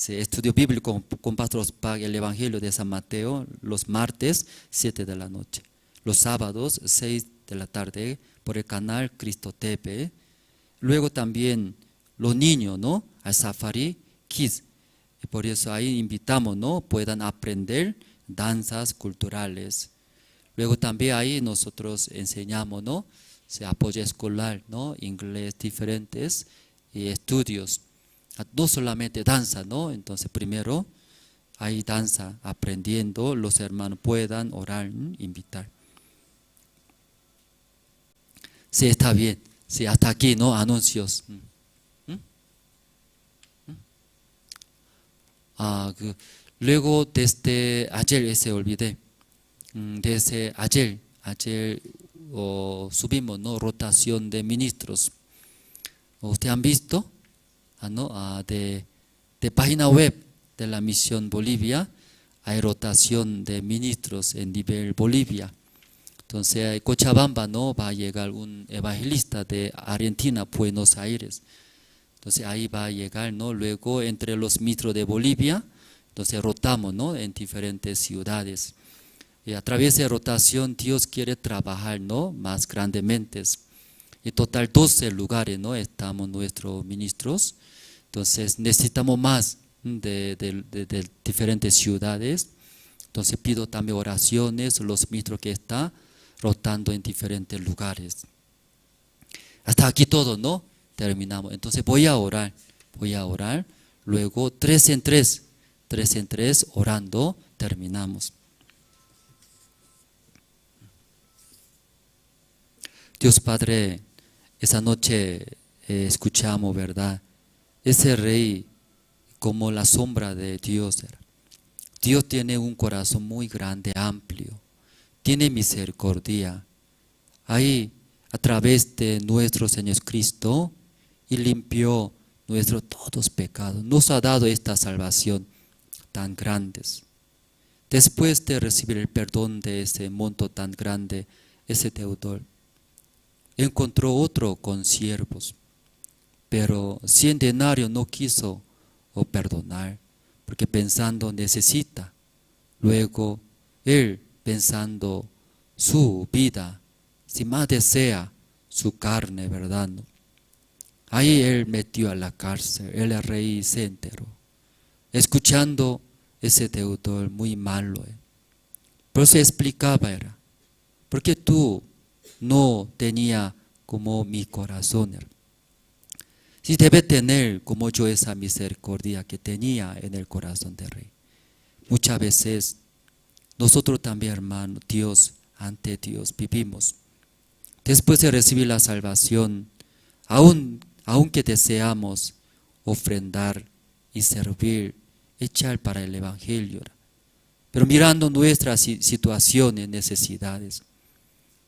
Estudio bíblico con Pastor Ospag, el Evangelio de San Mateo, los martes 7 de la noche. Los sábados 6 de la tarde por el canal Cristo TV. Luego también los niños, ¿no? Al Safari Kids. Y por eso ahí invitamos, ¿no? Puedan aprender danzas culturales. Luego también ahí nosotros enseñamos, ¿no? Apoyo escolar, ¿no? Inglés diferentes y estudios. no solamente danza, ¿no? Entonces primero hay danza, aprendiendo, los hermanos puedan orar, invitar. Sí, está bien. Sí, hasta aquí, ¿no? Anuncios. Luego desde ayer, se olvidé. Desde ayer subimos, ¿no? Rotación de ministros. ¿Ustedes han visto? ¿No? De página web de la Misión Bolivia hay rotación de ministros en nivel Bolivia. Entonces, Cochabamba, ¿no? Va a llegar un evangelista de Argentina, Buenos Aires. Entonces, ahí va a llegar, ¿no? Luego, entre los ministros de Bolivia, entonces rotamos, ¿no? En diferentes ciudades. Y a través de rotación, Dios quiere trabajar, ¿no? Más grandemente. En total, 12 lugares, ¿no? Estamos nuestros ministros. Entonces, necesitamos más de diferentes ciudades. Entonces, pido también oraciones, los ministros que están rotando en diferentes lugares. Hasta aquí todo, ¿no? Terminamos. Entonces voy a orar. Luego 3 en 3 orando, terminamos. Dios Padre, esa noche escuchamos, ¿verdad? Ese rey como la sombra de Dios era. Dios tiene un corazón muy grande, amplio. Tiene misericordia. Ahí, a través de nuestro Señor Cristo, y limpió nuestros todos pecados. Nos ha dado esta salvación tan grande. Después de recibir el perdón de ese monto tan grande, ese deudor encontró otro con siervos, pero 100 denarios no quiso perdonar, porque pensando necesita. Luego él, pensando su vida, si más desea su carne, ¿verdad? Ahí él metió a la cárcel, el rey se enteró, escuchando ese deudor muy malo. Pero se explicaba, era, porque tú no tenías como mi corazón. Si debe tener como yo esa misericordia que tenía en el corazón del rey. Muchas veces nosotros también, hermano, ante Dios vivimos. Después de recibir la salvación, aunque deseamos ofrendar y servir, echar para el Evangelio, pero mirando nuestras situaciones, necesidades.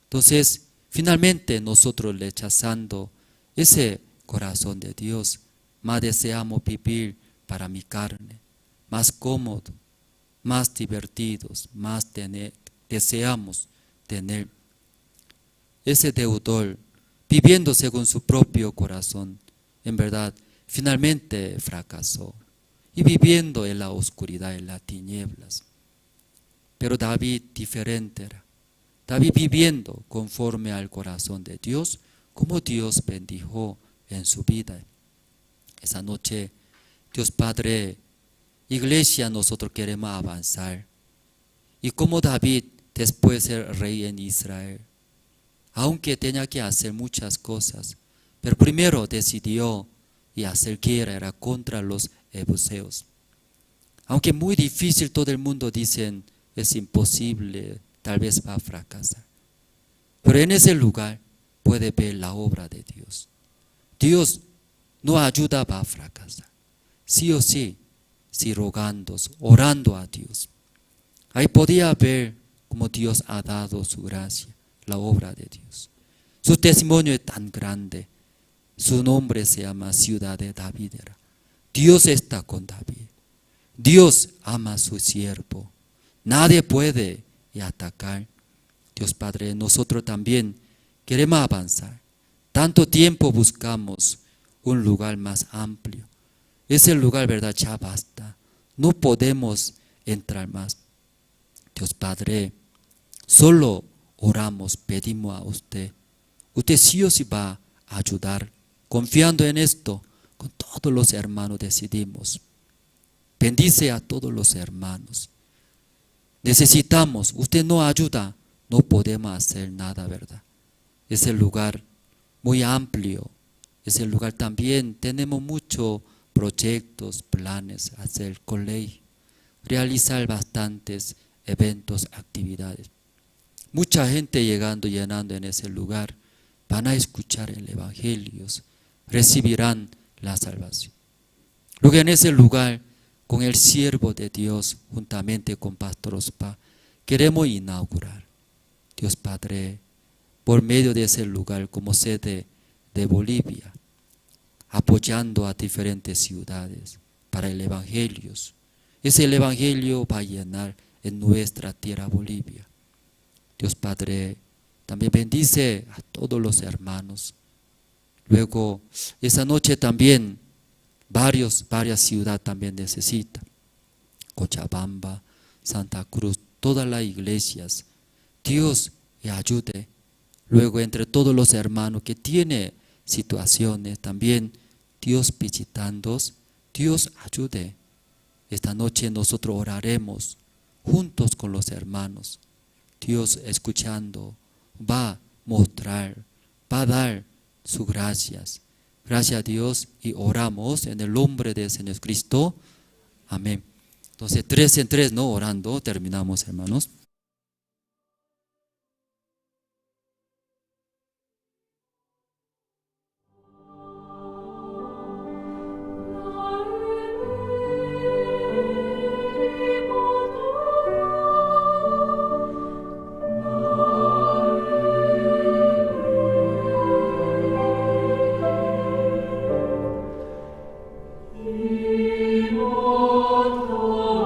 Entonces, finalmente nosotros rechazando ese corazón de Dios, más deseamos vivir para mi carne, más cómodo, más divertidos, más deseamos tener ese deudor viviendo según su propio corazón. En verdad, finalmente fracasó y viviendo en la oscuridad, en las tinieblas. Pero David diferente era. David viviendo conforme al corazón de Dios, como Dios bendijo en su vida. Esa noche, Dios Padre, iglesia, nosotros queremos avanzar. Y como David, después de ser rey en Israel, aunque tenía que hacer muchas cosas, pero primero decidió y hacer guerra era contra los jebuseos. Aunque muy difícil, todo el mundo dice es imposible, tal vez va a fracasar. Pero en ese lugar puede ver la obra de Dios. Dios no ayuda, va a fracasar. Sí o sí, sí rogando, orando a Dios. Ahí podía ver cómo Dios ha dado su gracia, la obra de Dios. Su testimonio es tan grande. Su nombre se llama Ciudad de David. Dios está con David. Dios ama a su siervo. Nadie puede atacar. Dios Padre, nosotros también queremos avanzar. Tanto tiempo buscamos un lugar más amplio. Ese lugar, ¿verdad? Ya basta. No podemos entrar más. Dios Padre, solo oramos, pedimos a usted. Usted sí o sí va a ayudar. Confiando en esto, con todos los hermanos decidimos. Bendice a todos los hermanos. Necesitamos, usted no ayuda, no podemos hacer nada, ¿verdad? Es el lugar muy amplio, es el lugar también, tenemos mucho proyectos, planes, hacer colegio, realizar bastantes eventos, actividades. Mucha gente llegando, llenando en ese lugar, van a escuchar el Evangelio, recibirán la salvación. Luego en ese lugar, con el siervo de Dios, juntamente con Pastor Ospa, queremos inaugurar. Dios Padre, por medio de ese lugar como sede de Bolivia, apoyando a diferentes ciudades para el Evangelio. Ese Evangelio va a llenar en nuestra tierra Bolivia. Dios Padre, también bendice a todos los hermanos. Luego, esa noche también, varias ciudades también necesitan. Cochabamba, Santa Cruz, todas las iglesias. Dios ayude. Luego, entre todos los hermanos que tienen situaciones también, Dios visitando, Dios ayude. Esta noche nosotros oraremos juntos con los hermanos. Dios escuchando va a mostrar, va a dar sus gracias. Gracias a Dios y oramos en el nombre de Señor Cristo. Amén. Entonces 3 en 3, ¿no? Orando, terminamos, hermanos.